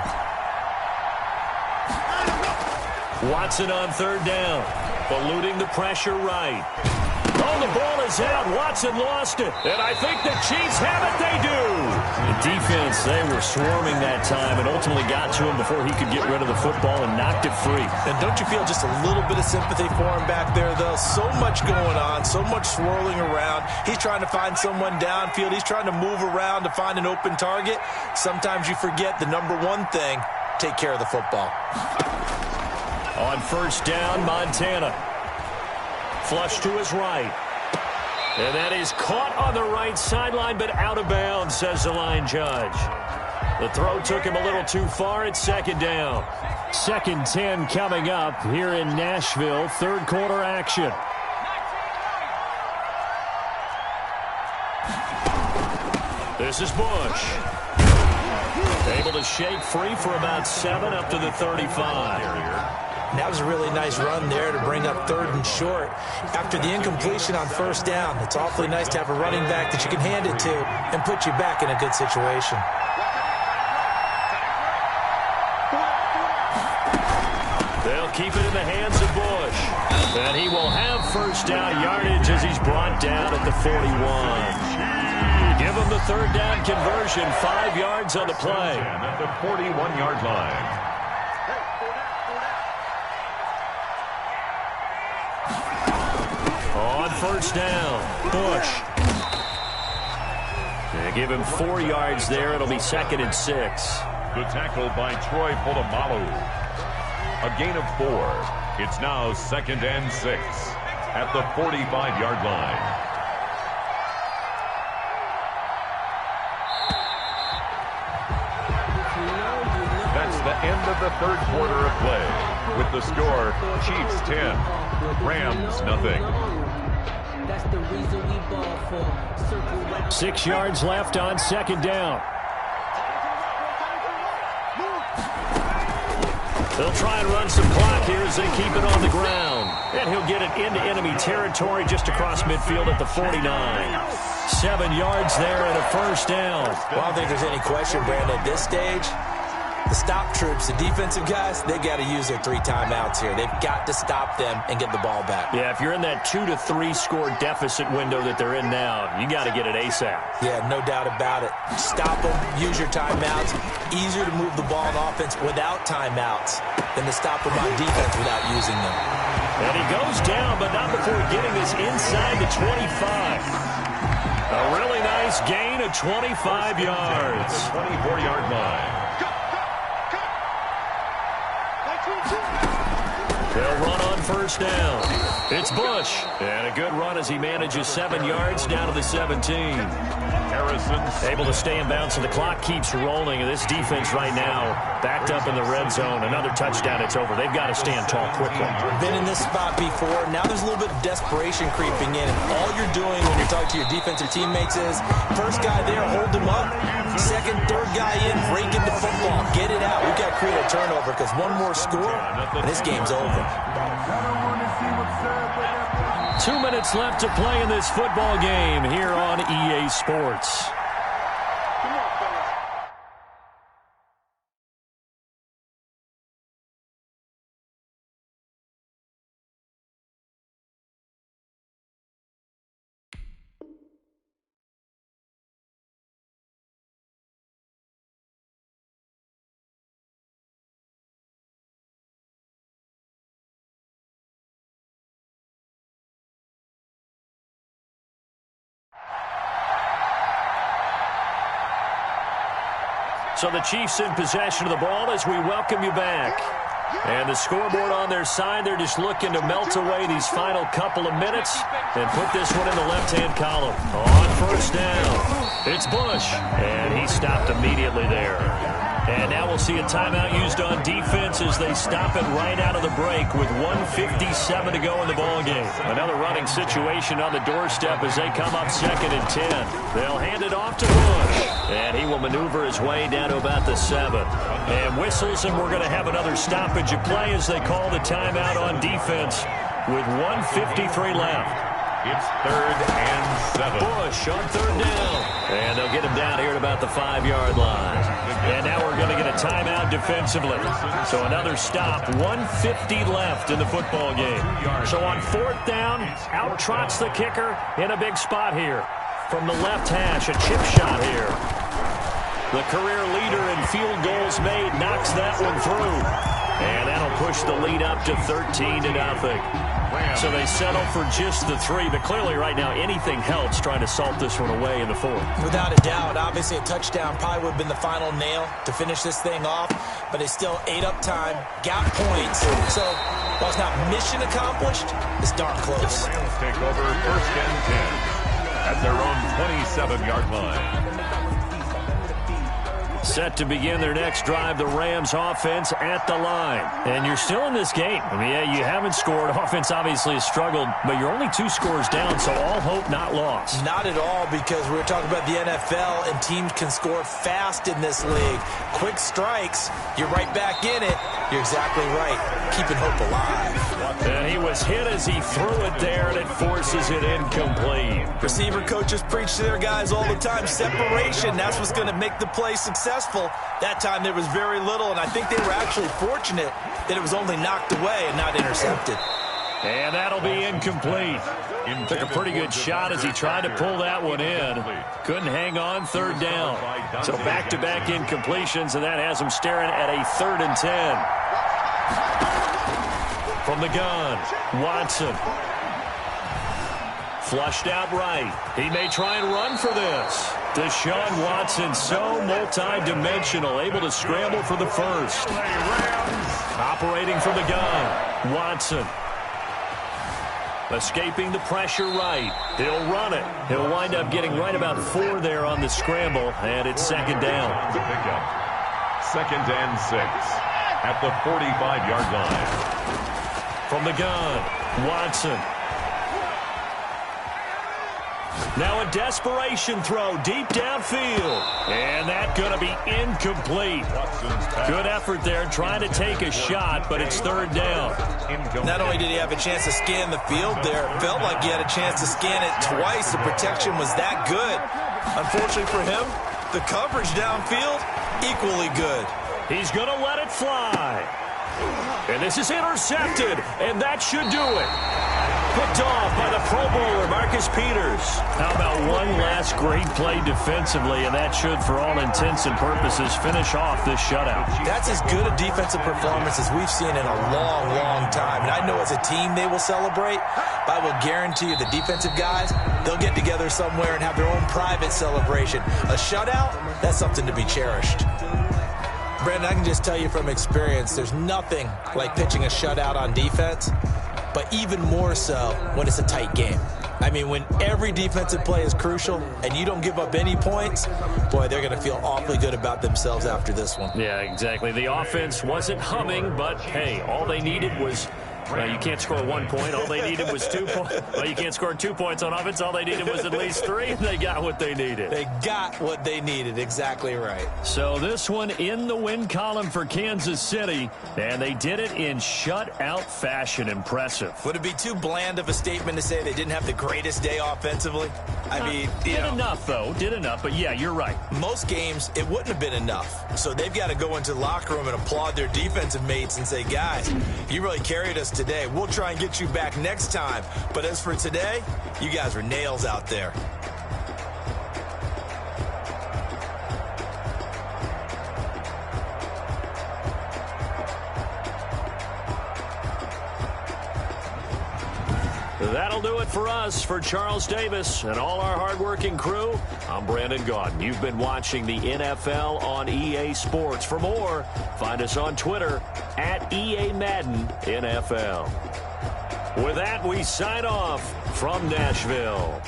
Watson on 3rd down, eluding the pressure right. Oh, the ball is out. Watson lost it. And I think the Chiefs have it. They do. The defense, they were swarming that time and ultimately got to him before he could get rid of the football and knocked it free. And don't you feel just a little bit of sympathy for him back there, though? So much going on, so much swirling around. He's trying to find someone downfield. He's trying to move around to find an open target. Sometimes you forget the number one thing, take care of the football. On 1st down, Montana. Flush to his right. And that is caught on the right sideline, but out of bounds, says the line judge. The throw took him a little too far at 2nd down. 2nd 10 coming up here in Nashville. 3rd quarter action. This is Bush. Able to shake free for about 7 up to the 35. And that was a really nice run there to bring up 3rd and short. After the incompletion on 1st down, it's awfully nice to have a running back that you can hand it to and put you back in a good situation. They'll keep it in the hands of Bush. And he will have 1st down yardage as he's brought down at the 41. Give him the 3rd down conversion, 5 yards on the play. At the 41-yard line. On 1st down, Bush. They give him 4 yards there. It'll be 2nd and 6. The tackle by Troy Polamalu. A gain of 4. It's now 2nd and 6 at the 45-yard line. That's the end of the 3rd quarter of play. With the score, Chiefs 10, Rams nothing. 6 yards left on 2nd down. They'll try and run some clock here as they keep it on the ground. And he'll get it into enemy territory just across midfield at the 49. 7 yards there and a 1st down. Well, I don't think there's any question, Brandon, at this stage. The stop troops, the defensive guys, they got to use their 3 timeouts here. They've got to stop them and get the ball back. Yeah, if you're in that 2 to 3 score deficit window that they're in now, you got to get it ASAP. Yeah, no doubt about it. Stop them, use your timeouts. Easier to move the ball on offense without timeouts than to stop them on defense without using them. And he goes down, but not before getting this inside the 25. A really nice gain of 25 yards. 24-yard line. They'll run on 1st down. It's Bush. And a good run as he manages 7 yards down to the 17. Harrison's able to stay in bounds, so the clock keeps rolling. And this defense right now backed up in the red zone. Another touchdown, it's over. They've got to stand tall quickly. Been in this spot before. Now there's a little bit of desperation creeping in. And all you're doing when you're talking to your defensive teammates is, first guy there, hold him up. Second, third guy in, break into football. Get it out. We've got to create a turnover because one more score, and this game's over. 2 minutes left to play in this football game here on EA Sports. So the Chiefs in possession of the ball as we welcome you back. And the scoreboard on their side, they're just looking to melt away these final couple of minutes and put this one in the left-hand column. On first down, it's Bush, and he stopped immediately there. And now we'll see a timeout used on defense as they stop it right out of the break with 1:57 to go in the ballgame. Another running situation on the doorstep as they come up 2nd and 10. They'll hand it off to Bush, and he will maneuver his way down to about the 7. And whistles, and we're going to have another stoppage of play as they call the timeout on defense with 1:53 left. It's 3rd and 7. Bush on 3rd down. And they'll get him down here at about the 5-yard line. And now we're going to get a timeout defensively. So another stop, 1:50 left in the football game. So on 4th down, out trots the kicker in a big spot here. From the left hash, a chip shot here. The career leader in field goals made knocks that one through. And that'll push the lead up to 13-0. So they settle for just the 3, but clearly right now anything helps trying to salt this one away in the 4th. Without a doubt, obviously a touchdown probably would have been the final nail to finish this thing off, but they still ate up time, got points. So while it's not mission accomplished, it's darn close. The Rams take over 1st and 10 at their own 27-yard line. Set to begin their next drive, the Rams offense at the line. And you're still in this game. I mean, yeah, you haven't scored. Offense obviously has struggled, but you're only 2 scores down, so all hope not lost. Not at all, because we're talking about the NFL, and teams can score fast in this league. Quick strikes, you're right back in it. You're exactly right. Keeping hope alive. And he was hit as he threw it there, and it forces it incomplete. Receiver coaches preach to their guys all the time. Separation, that's what's going to make the play successful. That time there was very little, and I think they were actually fortunate that it was only knocked away and not intercepted. And that'll be incomplete. Took a pretty good shot as he tried to pull that one in. Couldn't hang on 3rd down. So back-to-back incompletions, and that has him staring at a 3rd and 10. From the gun, Watson. Flushed out right. He may try and run for this. Deshaun Watson, so multi-dimensional, able to scramble for the 1st. Operating from the gun, Watson. Escaping the pressure right. He'll run it. He'll wind up getting right about 4 there on the scramble, and it's 2nd down. The pickup. 2nd and 6 at the 45-yard line. From the gun, Watson. Now a desperation throw deep downfield. And that's going to be incomplete. Good effort there trying to take a shot, but it's 3rd down. Not only did he have a chance to scan the field there, it felt like he had a chance to scan it twice. The protection was that good. Unfortunately for him, the coverage downfield, equally good. He's going to let it fly. And this is intercepted, and that should do it. Picked off by the Pro Bowler, Marcus Peters. How about one last great play defensively, and that should, for all intents and purposes, finish off this shutout. That's as good a defensive performance as we've seen in a long, long time. And I know as a team they will celebrate, but I will guarantee you the defensive guys, they'll get together somewhere and have their own private celebration. A shutout, that's something to be cherished. Brandon, I can just tell you from experience, there's nothing like pitching a shutout on defense, but even more so when it's a tight game. I mean, when every defensive play is crucial and you don't give up any points, boy, they're going to feel awfully good about themselves after this one. Yeah, exactly. The offense wasn't humming, but, hey, all they needed was... you can't score 1 point. All they needed was 2 points. Well, you can't score 2 points on offense. All they needed was at least 3, and they got what they needed. They got what they needed. Exactly right. So this one in the win column for Kansas City, and they did it in shutout fashion. Impressive. Would it be too bland of a statement to say they didn't have the greatest day offensively? I mean, did enough, though. Did enough, but yeah, you're right. Most games, it wouldn't have been enough. So they've got to go into the locker room and applaud their defensive mates and say, guys, you really carried us today. We'll try and get you back next time. But as for today, you guys were nails out there. That'll do it for us. For Charles Davis and all our hardworking crew, I'm Brandon Gaudin. You've been watching the NFL on EA Sports. For more, find us on Twitter at EA Madden NFL. With that, we sign off from Nashville.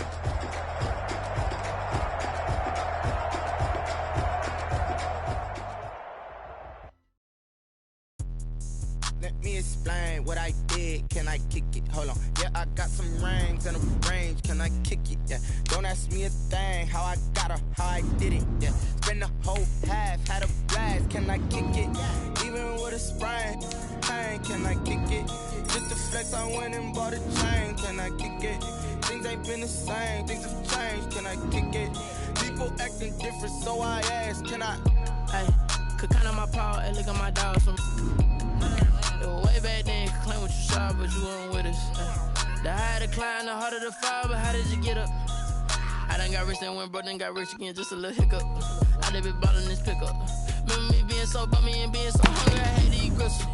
Let me explain what I did. Can I kick it? Hold on. Yeah, I got some rings and a range. Can I kick it? Yeah. Don't ask me a thing. How I got her, how I did it. Yeah. Spend the whole half, had a blast. Can I kick it? Even with a sprain, pain. Can I kick it? Just to flex, I went and bought a chain. Can I kick it? Things ain't been the same. Things have changed. Can I kick it? People acting different, so I ask. Can I? Hey, could count on my power. Hey, look at my dogs from. Way back then, you could claim what you saw, but you weren't with us. The higher the climb, the harder the fall, but how did you get up? I done got rich, then went broke, then got rich again, just a little hiccup. I done been ballin' this pickup. Remember me being so bummy and being so hungry, I had to eat gristle.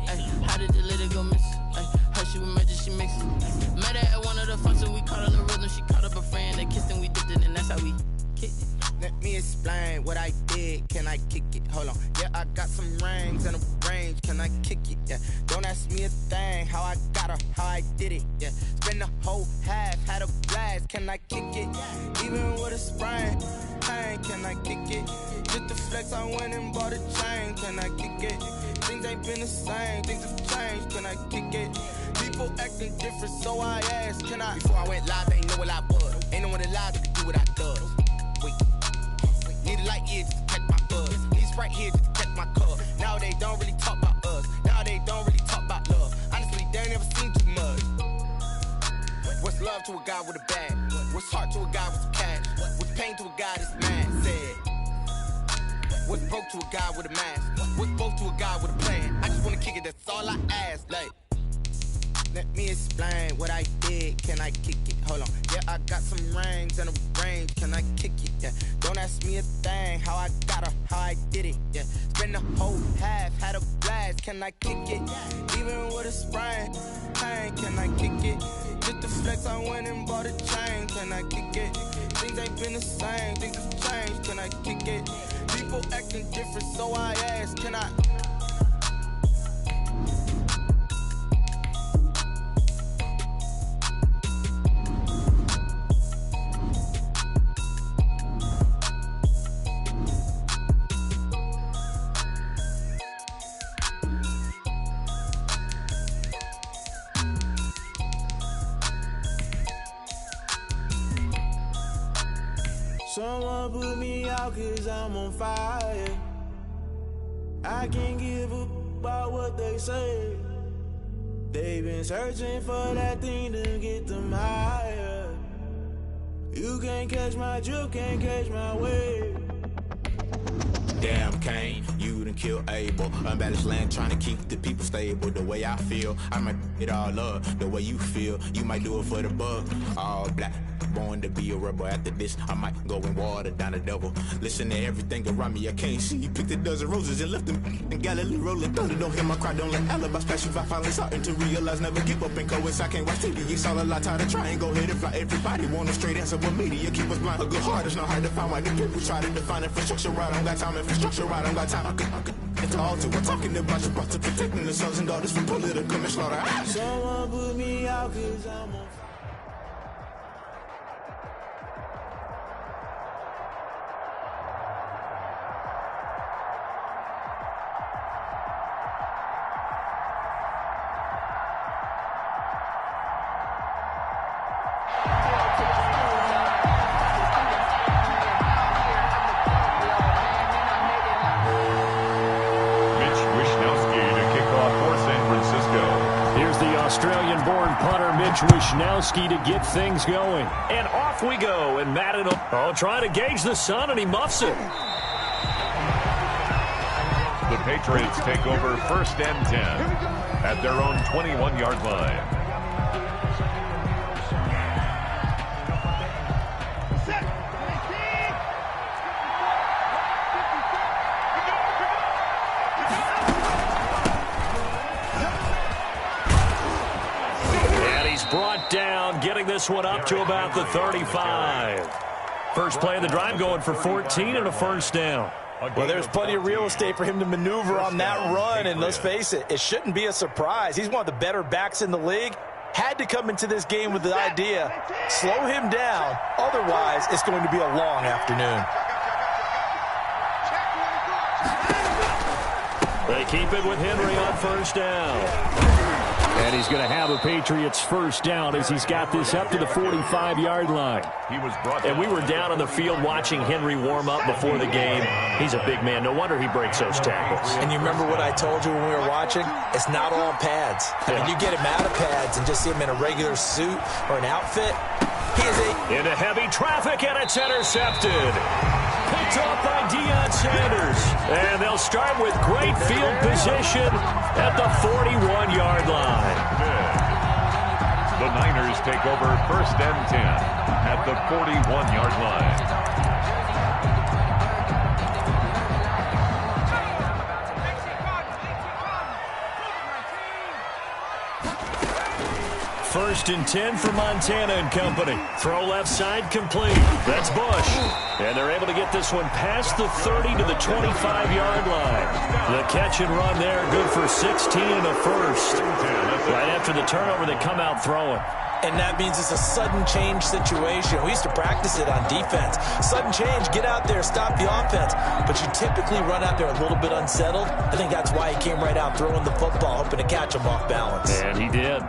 How did the lady go miss? Her she was magic, she mixed it. Met her at one of the functions, we caught her the rhythm, she caught up a friend, they kissed and we dipped it, and that's how we kicked it. Let me explain what I did. Can I kick it? Hold on. Yeah, I got some rings and a range. Can I kick it? Yeah. Don't ask me a thing. How I got her, how I did it. Yeah. Spend the whole half, had a blast. Can I kick it? Even with a sprain, pain. Can I kick it? Just to flex, I went and bought a chain. Can I kick it? Things ain't been the same. Things have changed. Can I kick it? People acting different, so I asked. Can I? Before I went live, they ain't know what I was. Ain't no one alive that could do what I does. Wait. Need a light year just to catch my buzz. Need Sprite here just to catch my cup. Now they don't really talk about us. Now they don't really talk about love. Honestly, they ain't never seen too much. What's love to a guy with a bag? What's heart to a guy with some cash? What's pain to a guy that's mad? Said. What's broke to a guy with a mask? What's both to a guy with a plan? I just wanna kick it, that's all I ask. Like, let me explain what I did. Can I kick it? Hold on. Yeah, I got some rings and a range. Can I kick it? Yeah. Don't ask me a thing. How I got her, how I did it. Yeah. Spend the whole half, had a blast. Can I kick it? Even with a sprain, pain. Can I kick it? Just to flex, I went and bought a chain. Can I kick it? Things ain't been the same. Things have changed. Can I kick it? People acting different, so I ask. Can I? Someone put me out 'cause I'm on fire. I can't give a about what they say. They've been searching for that thing to get them higher. You can't catch my drift, can't catch my wave. Damn, Kane, you done killed Abel. Unbalanced land trying to keep the people stable. The way I feel, I might it all up. The way you feel, you might do it for the buck. All black, born to be a rebel. After this, I might go and water down the devil. Listen to everything around me, I can't see. Picked a dozen roses and left them in Galilee rolling thunder. Don't hear my cry, don't let alibis pass you by. Finally starting to realize, never give up and coincide. Can't watch TV, it's all a lot. Tired of trying, go ahead and fly. Everybody want a straight answer with media. Keep us blind, a good heart, it's not hard to find. Why the people try to define infrastructure right? I don't got time, infrastructure right, I don't got time. I could into altar. We're talking about your brother, protecting the sons and daughters from political and slaughter. Someone put me out 'cause I'm on fire. Australian-born punter Mitch Wishnowsky to get things going. And off we go. And Madden, trying to gauge the sun, and he muffs it. The Patriots take over 1st and 10 at their own 21-yard line. Brought down, getting this one up to about the 35. First play of the drive going for 14 and a first down. Well, there's plenty of real estate for him to maneuver on that run, and let's face it, it shouldn't be a surprise. He's one of the better backs in the league. Had to come into this game with the idea, slow him down, otherwise it's going to be a long afternoon. They keep it with Henry on first down. And he's going to have a Patriots first down as he's got this up to the 45-yard line. And we were down on the field watching Henry warm up before the game. He's a big man. No wonder he breaks those tackles. And you remember what I told you when we were watching? It's not all pads. I mean, you get him out of pads and just see him in a regular suit or an outfit. He is into heavy traffic, and it's intercepted. Picked off by Deion Sanders. And they'll start with great field position at the 41-yard line. The Niners take over first and 10 at the 41-yard line. First and 10 for Montana and company. Throw left side complete. That's Bush. And they're able to get this one past the 30 to the 25-yard line. The catch and run there, good for 16 and a first. Right after the turnover, they come out throwing. And that means it's a sudden change situation. We used to practice it on defense. Sudden change, get out there, stop the offense. But you typically run out there a little bit unsettled. I think that's why he came right out throwing the football, hoping to catch him off balance. And he did.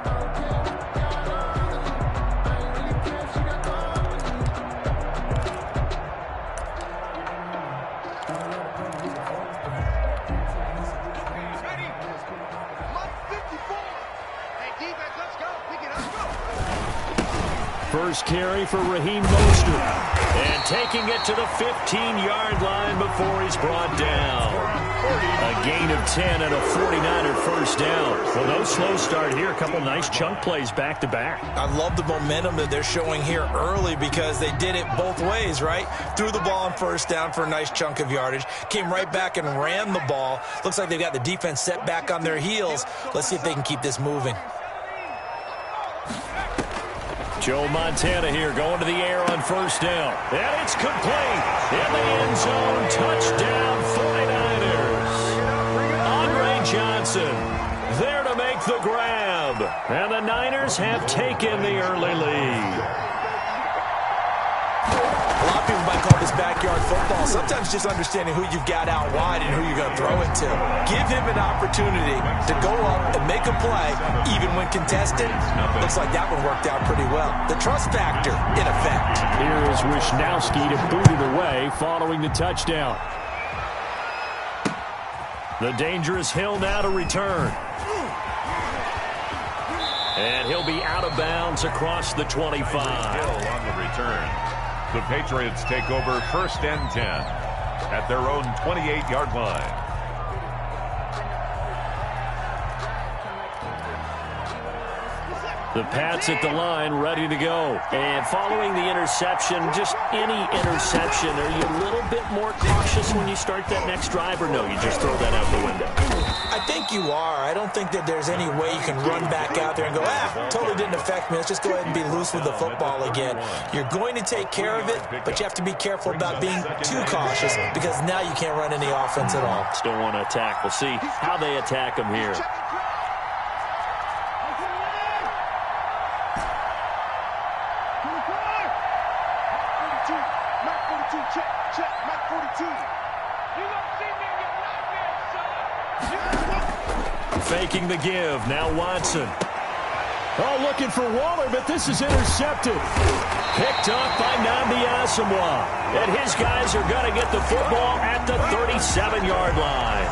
First carry for Raheem Mostert. And taking it to the 15-yard line before he's brought down. A gain of 10 and a 49er first down. Well, no slow start here. A couple nice chunk plays back-to-back. I love the momentum that they're showing here early because they did it both ways, right? Threw the ball on first down for a nice chunk of yardage. Came right back and ran the ball. Looks like they've got the defense set back on their heels. Let's see if they can keep this moving. Joe Montana here going to the air on first down. And it's complete. In the end zone. Touchdown 49ers. Andre Johnson there to make the grab. And the Niners have taken the early lead. A lot of people might call this backyard football. Sometimes just understanding who you've got out wide and who you're going to throw it to. Give him an opportunity to go up and make a play, even when contested. Looks like that one worked out pretty well. The trust factor, in effect. Here is Wisnowski to boot it away following the touchdown. The dangerous Hill now to return. And he'll be out of bounds across the 25. Hill on the return. The Patriots take over first and 10 at their own 28-yard line. The Pats at the line, ready to go. And following the interception, just any interception, are you a little bit more cautious when you start that next drive, or no, you just throw that out the window? I think you are. I don't think that there's any way you can run back out there and go, totally didn't affect me. Let's just go ahead and be loose with the football again. You're going to take care of it, but you have to be careful about being too cautious because now you can't run any offense at all. Still want to attack. We'll see how they attack them here. Faking the give. Now Watson. Oh, looking for Waller, but this is intercepted. Picked up by Nnamdi Asomugha. And his guys are going to get the football at the 37-yard line.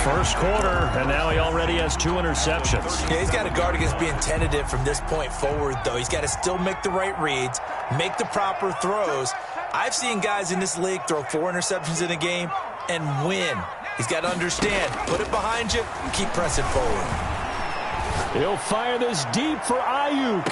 First quarter, and now he already has 2 interceptions. Yeah, he's got to guard against being tentative from this point forward, though. He's got to still make the right reads, make the proper throws. I've seen guys in this league throw 4 interceptions in a game and win. He's got to understand, put it behind you, and keep pressing forward. He'll fire this deep for Ayuk.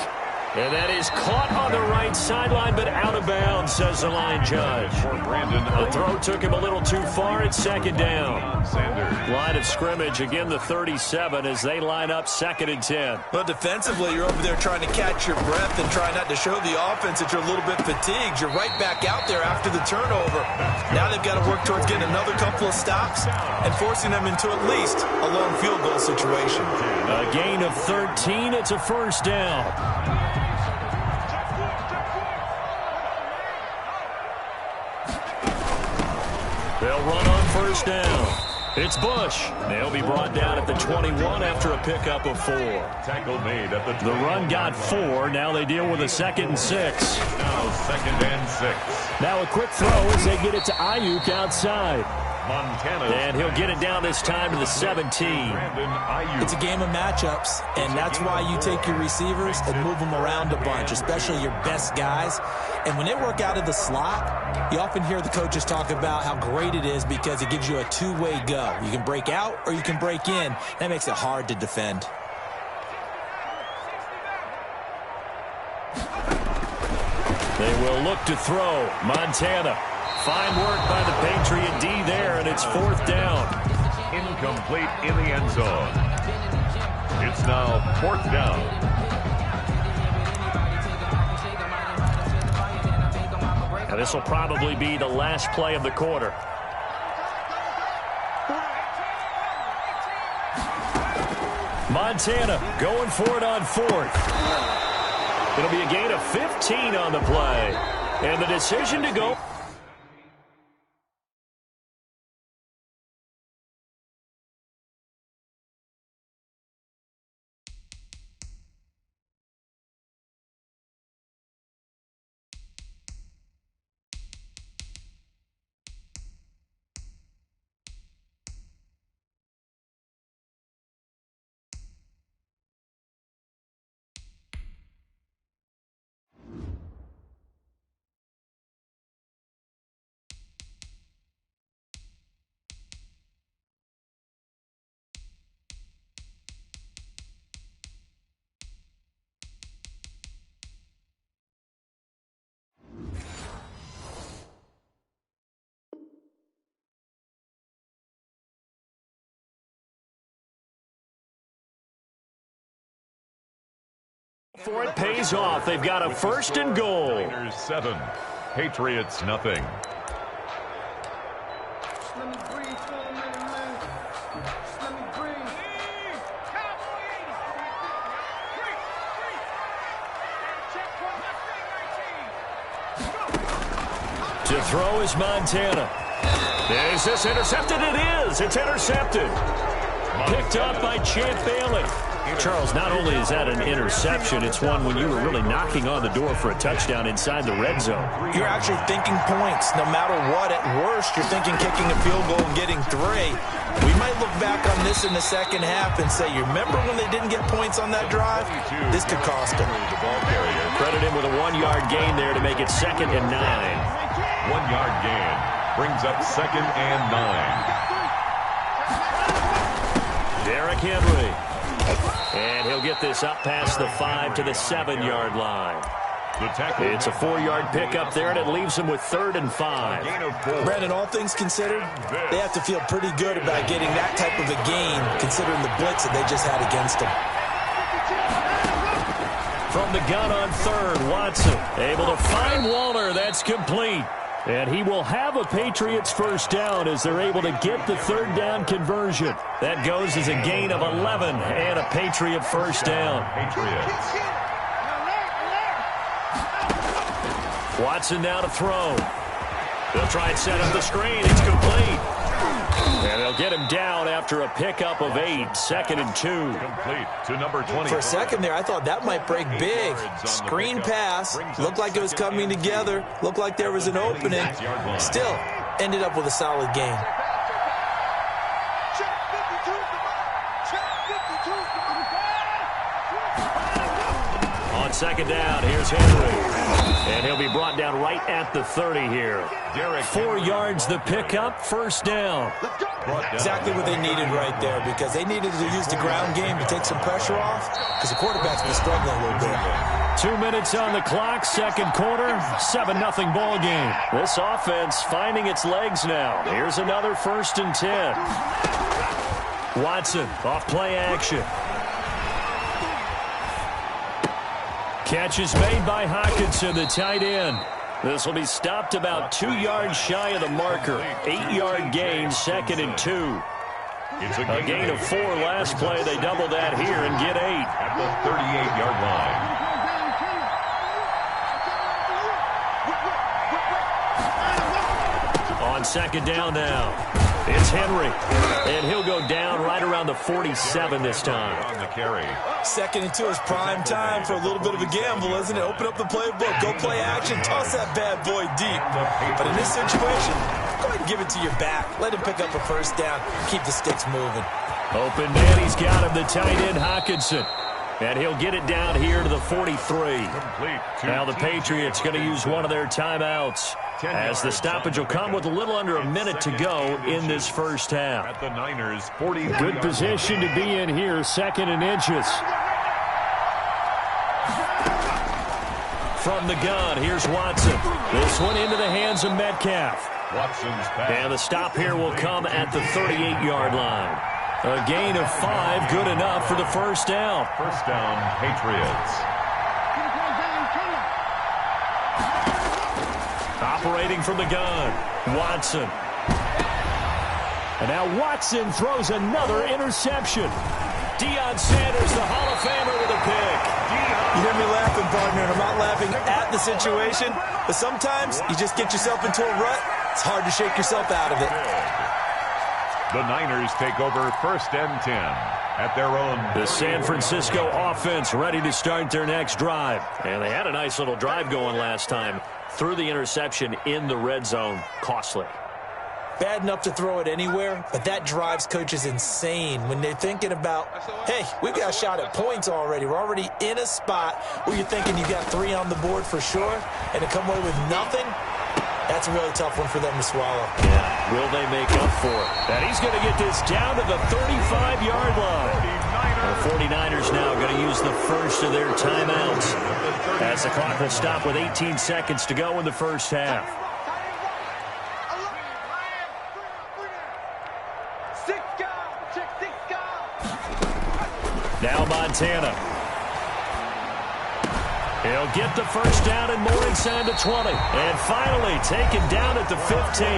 And that is caught on the right sideline, but out of bounds, says the line judge. The throw took him a little too far. It's second down. Line of scrimmage, again the 37 as they line up 2nd and 10. But defensively, you're over there trying to catch your breath and try not to show the offense that you're a little bit fatigued. You're right back out there after the turnover. Now they've got to work towards getting another couple of stops and forcing them into at least a long field goal situation. A gain of 13. It's a first down. They'll run on first down. It's Bush. They'll be brought down at the 21 after a pickup of 4. Tackle made at the 20. The run got 4. Now they deal with a 2nd and 6. Now 2nd and 6. Now a quick throw as they get it to Ayuk outside. Montana. And he'll get it down this time to the 17. It's a game of matchups, and that's why you take your receivers and move them around a bunch, especially your best guys. And when they work out of the slot, you often hear the coaches talk about how great it is because it gives you a two-way go. You can break out or you can break in. That makes it hard to defend. They will look to throw. Montana. Fine work by the Patriot D there, and it's 4th down. Incomplete in the end zone. It's now 4th down. Now this will probably be the last play of the quarter. Montana going for it on 4th. It'll be a gain of 15 on the play. And the decision to go. For it pays off. They've got a 1st and goal. Raiders 7, Patriots nothing. To throw is Montana. Is this intercepted? It is. It's intercepted. Picked up by Champ Bailey. Charles, not only is that an interception, it's one when you were really knocking on the door for a touchdown inside the red zone. You're actually thinking points. No matter what, at worst, you're thinking kicking a field goal and getting 3. We might look back on this in the second half and say, you remember when they didn't get points on that drive? This could cost them. Credit him with a 1-yard gain there to make it 2nd and 9. 1-yard gain brings up 2nd and 9. Derrick Henry. And he'll get this up past the 5 to the 7-yard line. It's a 4-yard pickup there, and it leaves him with 3rd and 5. Brandon, all things considered, they have to feel pretty good about getting that type of a gain, considering the blitz that they just had against them. From the gun on 3rd, Watson able to find Waller. That's complete. And he will have a Patriots 1st down as they're able to get the 3rd down conversion. That goes as a gain of 11 and a Patriot 1st down. Watson now to throw. They'll try and set up the screen. It's complete. And they'll get him down after a pickup of 8. 2nd and 2. Complete to number 20. For a second there, I thought that might break big. Screen pass. Looked like it was coming together. Looked like there was an opening. Still, ended up with a solid game. On 2nd down, here's Henry. And he'll be brought down right at the 30 here. 4 yards the pickup, 1st down. Exactly what they needed right there, because they needed to use the ground game to take some pressure off, because the quarterback's been struggling a little bit. 2 minutes on the clock, second quarter, 7-0 ball game. This offense finding its legs now. Here's another 1st and 10. Watson off play action. Catch is made by Hockenson, the tight end. This will be stopped about 2 yards shy of the marker. 8-yard gain, 2nd and 2. It's A gain of 4 last play. They double that here and get 8. At the 38-yard line. On second down now, it's Henry. And he'll go down right around the 47 this time. On the carry. 2nd and 2 is prime time for a little bit of a gamble, isn't it? Open up the playbook, go play action, toss that bad boy deep. But in this situation, go ahead and give it to your back. Let him pick up a 1st down, keep the sticks moving. Open man, he's got him, the tight end Hockenson. And he'll get it down here to the 43. Now the Patriots going to use one of their timeouts, as the stoppage will come with a little under a minute to go in this first half. At the Niners, 40. Good position to be in here, 2nd and inches. From the gun, here's Watson. This one into the hands of Metcalf. Watson's back. And the stop here will come at the 38-yard line. A gain of 5, good enough for the 1st down. 1st down, Patriots. Operating from the gun, Watson. And now Watson throws another interception. Deion Sanders, the Hall of Famer, with a pick. You hear me laughing, partner, and I'm not laughing at the situation, but sometimes you just get yourself into a rut. It's hard to shake yourself out of it. The Niners take over 1st and 10 at their own. The San Francisco offense ready to start their next drive. And they had a nice little drive going last time. Threw the interception in the red zone. Costly. Bad enough to throw it anywhere, but that drives coaches insane when they're thinking about, hey, we've got a shot at points already. We're already in a spot where you're thinking you got 3 on the board for sure, and to come away with nothing, that's a really tough one for them to swallow. Yeah, will they make up for it? And he's going to get this down to the 35-yard line. The 49ers now going to use the first of their timeouts, as the clock will stop with 18 seconds to go in the first half. Now Montana. He'll get the first down and more inside the 20. And finally taken down at the 15.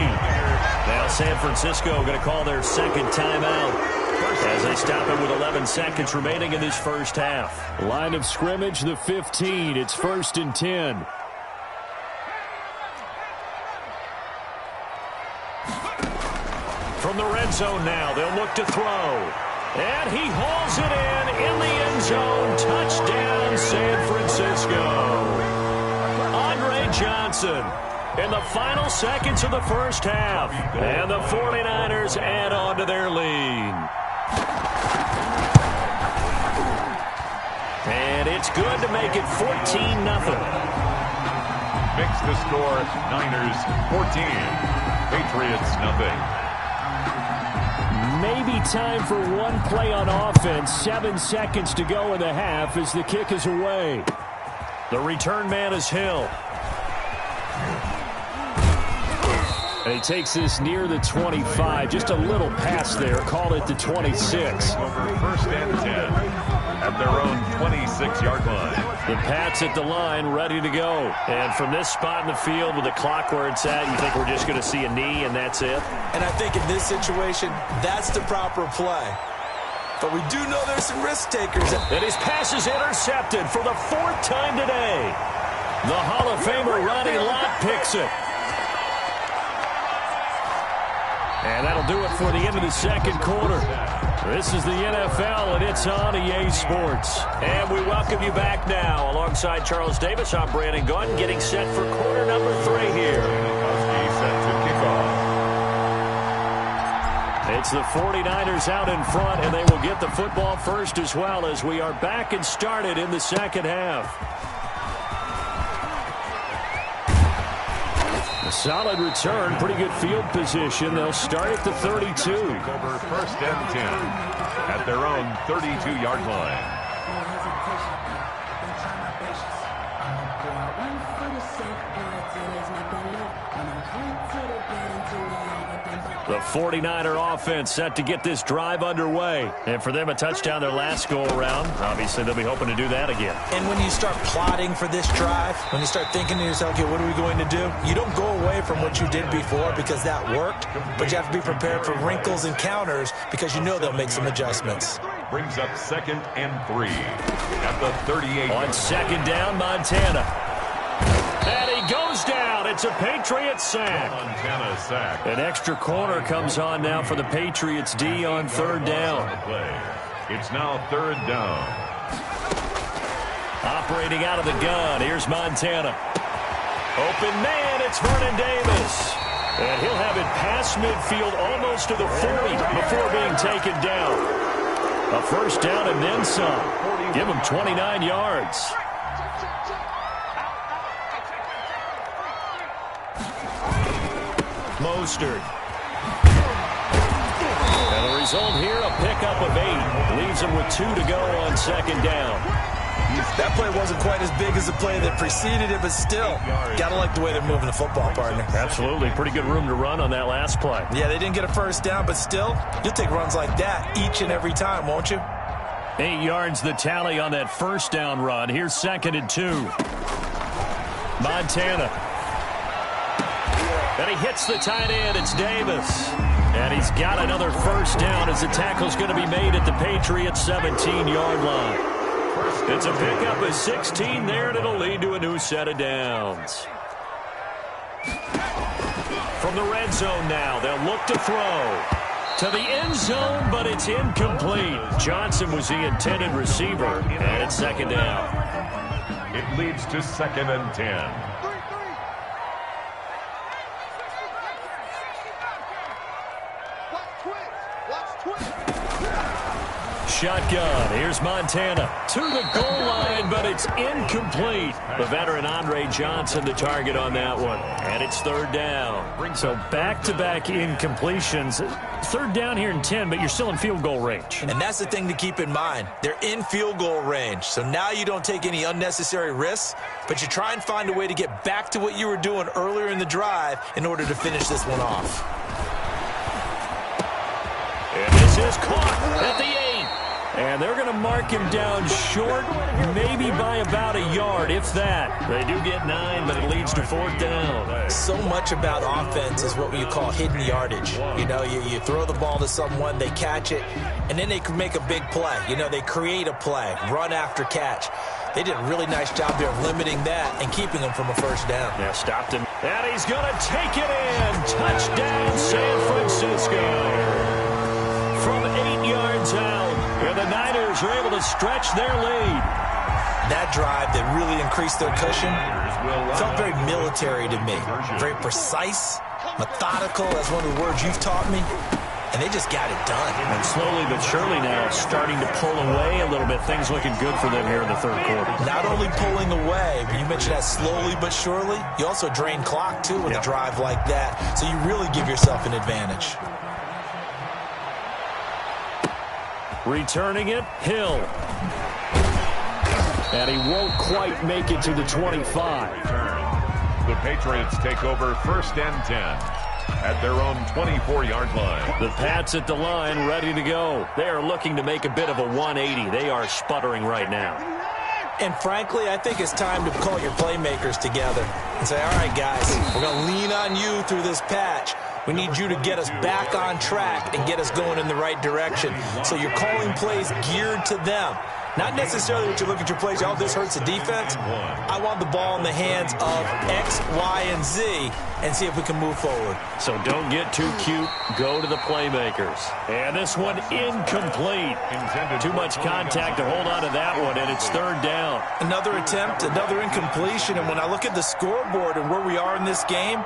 Now San Francisco going to call their 2nd timeout, as they stop it with 11 seconds remaining in this first half. Line of scrimmage, the 15. It's 1st and 10. From the red zone now, they'll look to throw. And he hauls it in the end zone. Touchdown, San Francisco. Andre Johnson in the final seconds of the first half. And the 49ers add on to their lead. And it's good to make it 14-0. Makes the score Niners 14, Patriots nothing. Maybe time for one play on offense. 7 seconds to go in the half as the kick is away. The return man is Hill. And he takes this near the 25. Just a little pass there. Call it the 26. Over 1st and 10 at their own 26-yard line. The Pats at the line, ready to go. And from this spot in the field with the clock where it's at, you think we're just going to see a knee and that's it? And I think in this situation, that's the proper play. But we do know there's some risk takers. And his pass is intercepted for the 4th time today. The Hall of Famer Ronnie Lott picks it. And that'll do it for the end of the second quarter. This is the NFL, and it's on EA Sports. And we welcome you back now. Alongside Charles Davis, I'm Brandon Gunn, getting set for quarter number 3 here. Set to kick off. It's the 49ers out in front, and they will get the football first as well, as we are back and started in the second half. A solid return, pretty good field position. They'll start at the 32. Over first and 10 at their own 32-yard line. The 49er offense set to get this drive underway. And for them, a touchdown their last go-around. Obviously, they'll be hoping to do that again. And when you start plotting for this drive, when you start thinking to yourself, okay, what are we going to do? You don't go away from what you did before because that worked, but you have to be prepared for wrinkles and counters because you know they'll make some adjustments. Brings up 2nd and 3 at the 38. On 2nd down, Montana. And he goes down. It's a Patriots sack. Montana sack. An extra corner comes on now for the Patriots D on 3rd down. It's now 3rd down. Operating out of the gun. Here's Montana. Open man. It's Vernon Davis. And he'll have it past midfield almost to the 40 before being taken down. A 1st down and then some. Give him 29 yards. Mostert. And the result here, a pickup of 8. Leaves him with 2 to go on 2nd down. That play wasn't quite as big as the play that preceded it, but still, got to like the way they're moving the football, partner. Absolutely. Pretty good room to run on that last play. Yeah, they didn't get a 1st down, but still, you'll take runs like that each and every time, won't you? 8 yards the tally on that 1st down run. Here's 2nd and 2. Montana. And he hits the tight end. It's Davis. And he's got another 1st down as the tackle's going to be made at the Patriots' 17-yard line. It's a pickup of 16 there, and it'll lead to a new set of downs. From the red zone now, they'll look to throw. To the end zone, but it's incomplete. Johnson was the intended receiver, and it's 2nd down. It leads to 2nd and 10. Shotgun. Here's Montana to the goal line, but it's incomplete. The veteran Andre Johnson, the target on that one. And it's 3rd down. So back-to-back incompletions. 3rd down here in 10, but you're still in field goal range. And that's the thing to keep in mind. They're in field goal range. So now you don't take any unnecessary risks, but you try and find a way to get back to what you were doing earlier in the drive in order to finish this one off. And this is caught at the 8. And they're going to mark him down short, maybe by about a yard, if that. They do get 9, but it leads to 4th down. So much about offense is what you call hidden yardage. You know, you throw the ball to someone, they catch it, and then they can make a big play. You know, they create a play, run after catch. They did a really nice job there of limiting that and keeping them from a 1st down. Yeah, stopped him. And he's going to take it in. Touchdown, San Francisco. From 8 yards out. And the Niners are able to stretch their lead. That drive that really increased their cushion felt very military to me. Very precise, methodical, that's one of the words you've taught me. And they just got it done. And slowly but surely now starting to pull away a little bit. Things looking good for them here in the 3rd quarter. Not only pulling away, but you mentioned that slowly but surely. You also drain clock, too, with a drive like that. So you really give yourself an advantage. Returning it, Hill. And he won't quite make it to the 25. The Patriots take over 1st and 10 at their own 24-yard line. The Pats at the line, ready to go. They are looking to make a bit of a 180. They are sputtering right now. And frankly, I think it's time to call your playmakers together and say, all right, guys, we're going to lean on you through this patch. We need you to get us back on track and get us going in the right direction. So you're calling plays geared to them. Not necessarily that you look at your plays, oh, this hurts the defense. I want the ball in the hands of X, Y, and Z and see if we can move forward. So don't get too cute. Go to the playmakers. And this one incomplete. Too much contact to hold on to that one, and it's 3rd down. Another attempt, another incompletion. And when I look at the scoreboard and where we are in this game,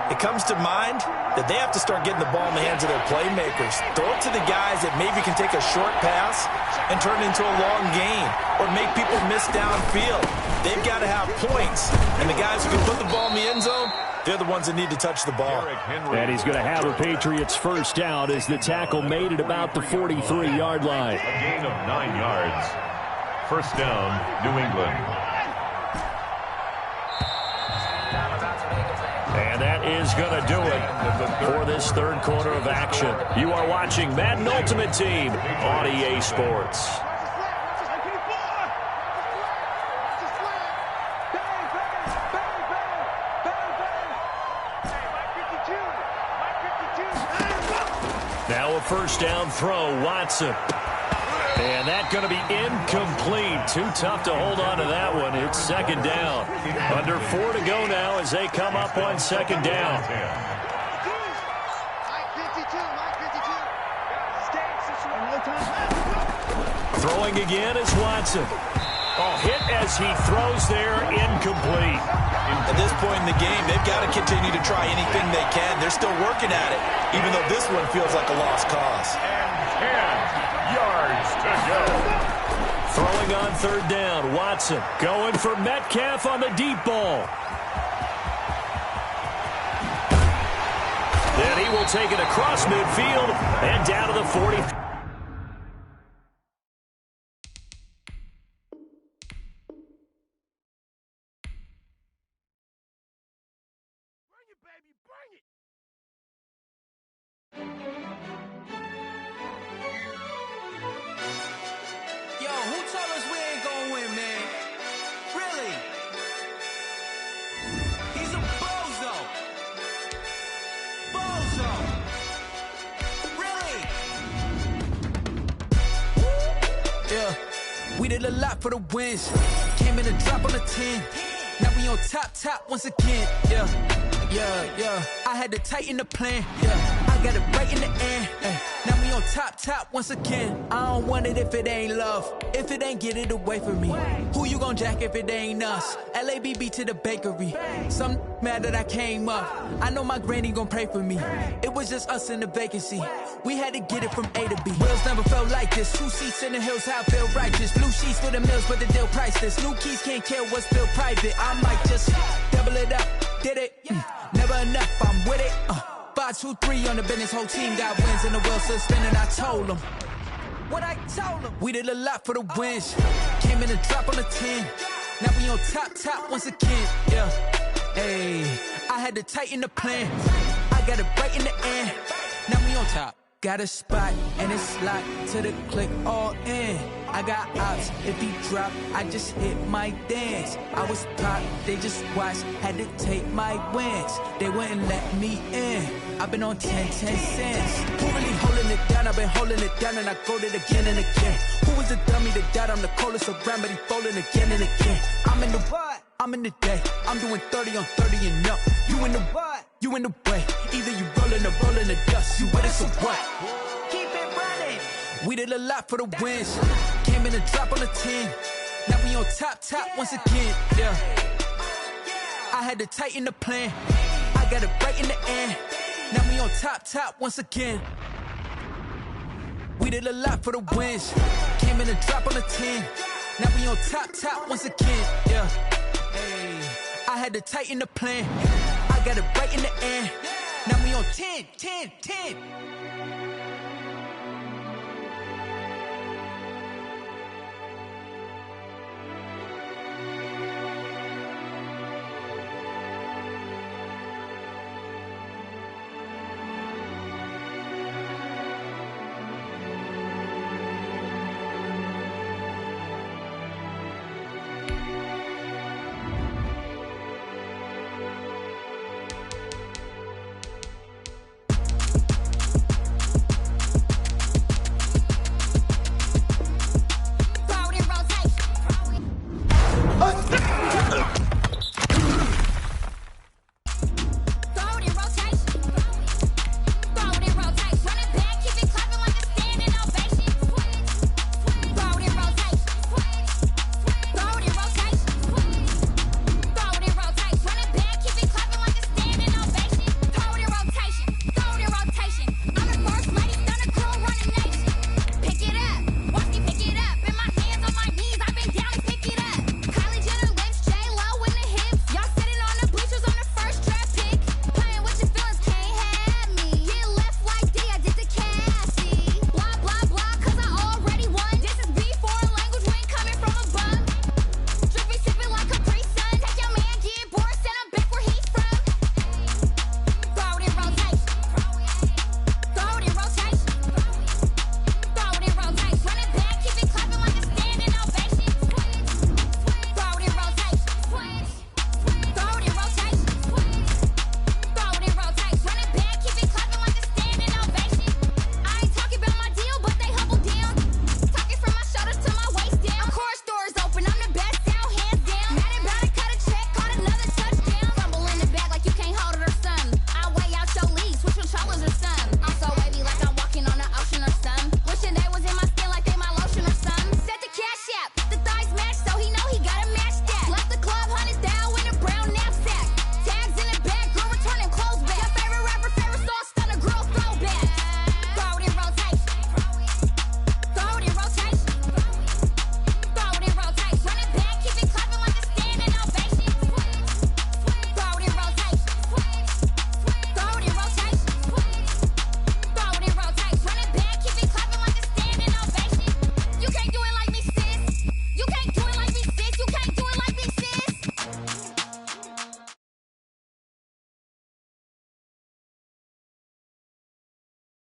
it comes to mind that they have to start getting the ball in the hands of their playmakers. Throw it to the guys that maybe can take a short pass and turn it into a long gain or make people miss downfield. They've got to have points. And the guys who can put the ball in the end zone, They're the ones that need to touch the ball. And he's going to have a Patriots first down as the tackle made it about the 43-yard line. A gain of 9 yards. First down, New England. And that is going to do it for this third quarter of action. You are watching Madden Ultimate Team on EA Sports. Now a first down throw, Watson. And that's going to be incomplete. Too tough to hold on to that one. It's second down. Under 4 to go now as they come up on second down. Throwing again is Watson. Hit as he throws there, incomplete. At this point in the game, they've got to continue to try anything they can. They're still working at it, even though this one feels like a lost cause. And 10 yards to go. Throwing on third down, Watson going for Metcalf on the deep ball. Then he will take it across midfield and down to the 40. Yo, who told us we ain't gonna win, man? Really? He's a bozo. Bozo. Really? Yeah, we did a lot for the wins. Came in a drop on the 10. Now we on top once again. Yeah. I had to tighten the plan. Yeah, I got it right in the end. Now we on top once again. I don't want it if it ain't love. If it ain't, get it away from me. Who you gon' jack if it ain't us? LABB to the bakery. Some mad that I came up. I know my granny gon' pray for me. It was just us in the vacancy. We had to get it from A to B. Wheels never felt like this. 2 seats in the hills, how I feel righteous. Blue sheets for the mills, but the deal priceless. New keys can't care what's still private. I might just double it up. Did it? Never enough, I'm with it. 5, 2, 3 on the business. Whole team got wins and the wheels still spinning. I told them what I told them. We did a lot for the wins. Came in a drop on the 10. Now we on top once again. Yeah. Hey, I had to tighten the plan. I got it right in the end. Now we on top. Got a spot and it's locked to the click all in. I got ops, if he drop, I just hit my dance. I was pop, they just watched, had to take my wins. They wouldn't let me in. I've been on 10 cents. Who really holding it down? I've been holding it down and I go it again and again. Who was the dummy that died? I'm the coldest around, but he folding again and again. I'm in the what? I'm in the day. I'm doing 30 on 30 and up. You in the what? You in the way. Either you rolling or rolling the dust. You with us or what? Keep it running. We did a lot for the wins. Came in a drop on the 10. Now we on top once again. Yeah. I had to tighten the plan. I got it right in the end. Now we on top once again. We did a lot for the wins. Came in a drop on the 10. Now we on top once again. Yeah. Hey, I had to tighten the plan. I got it right in the end. Now we on 10.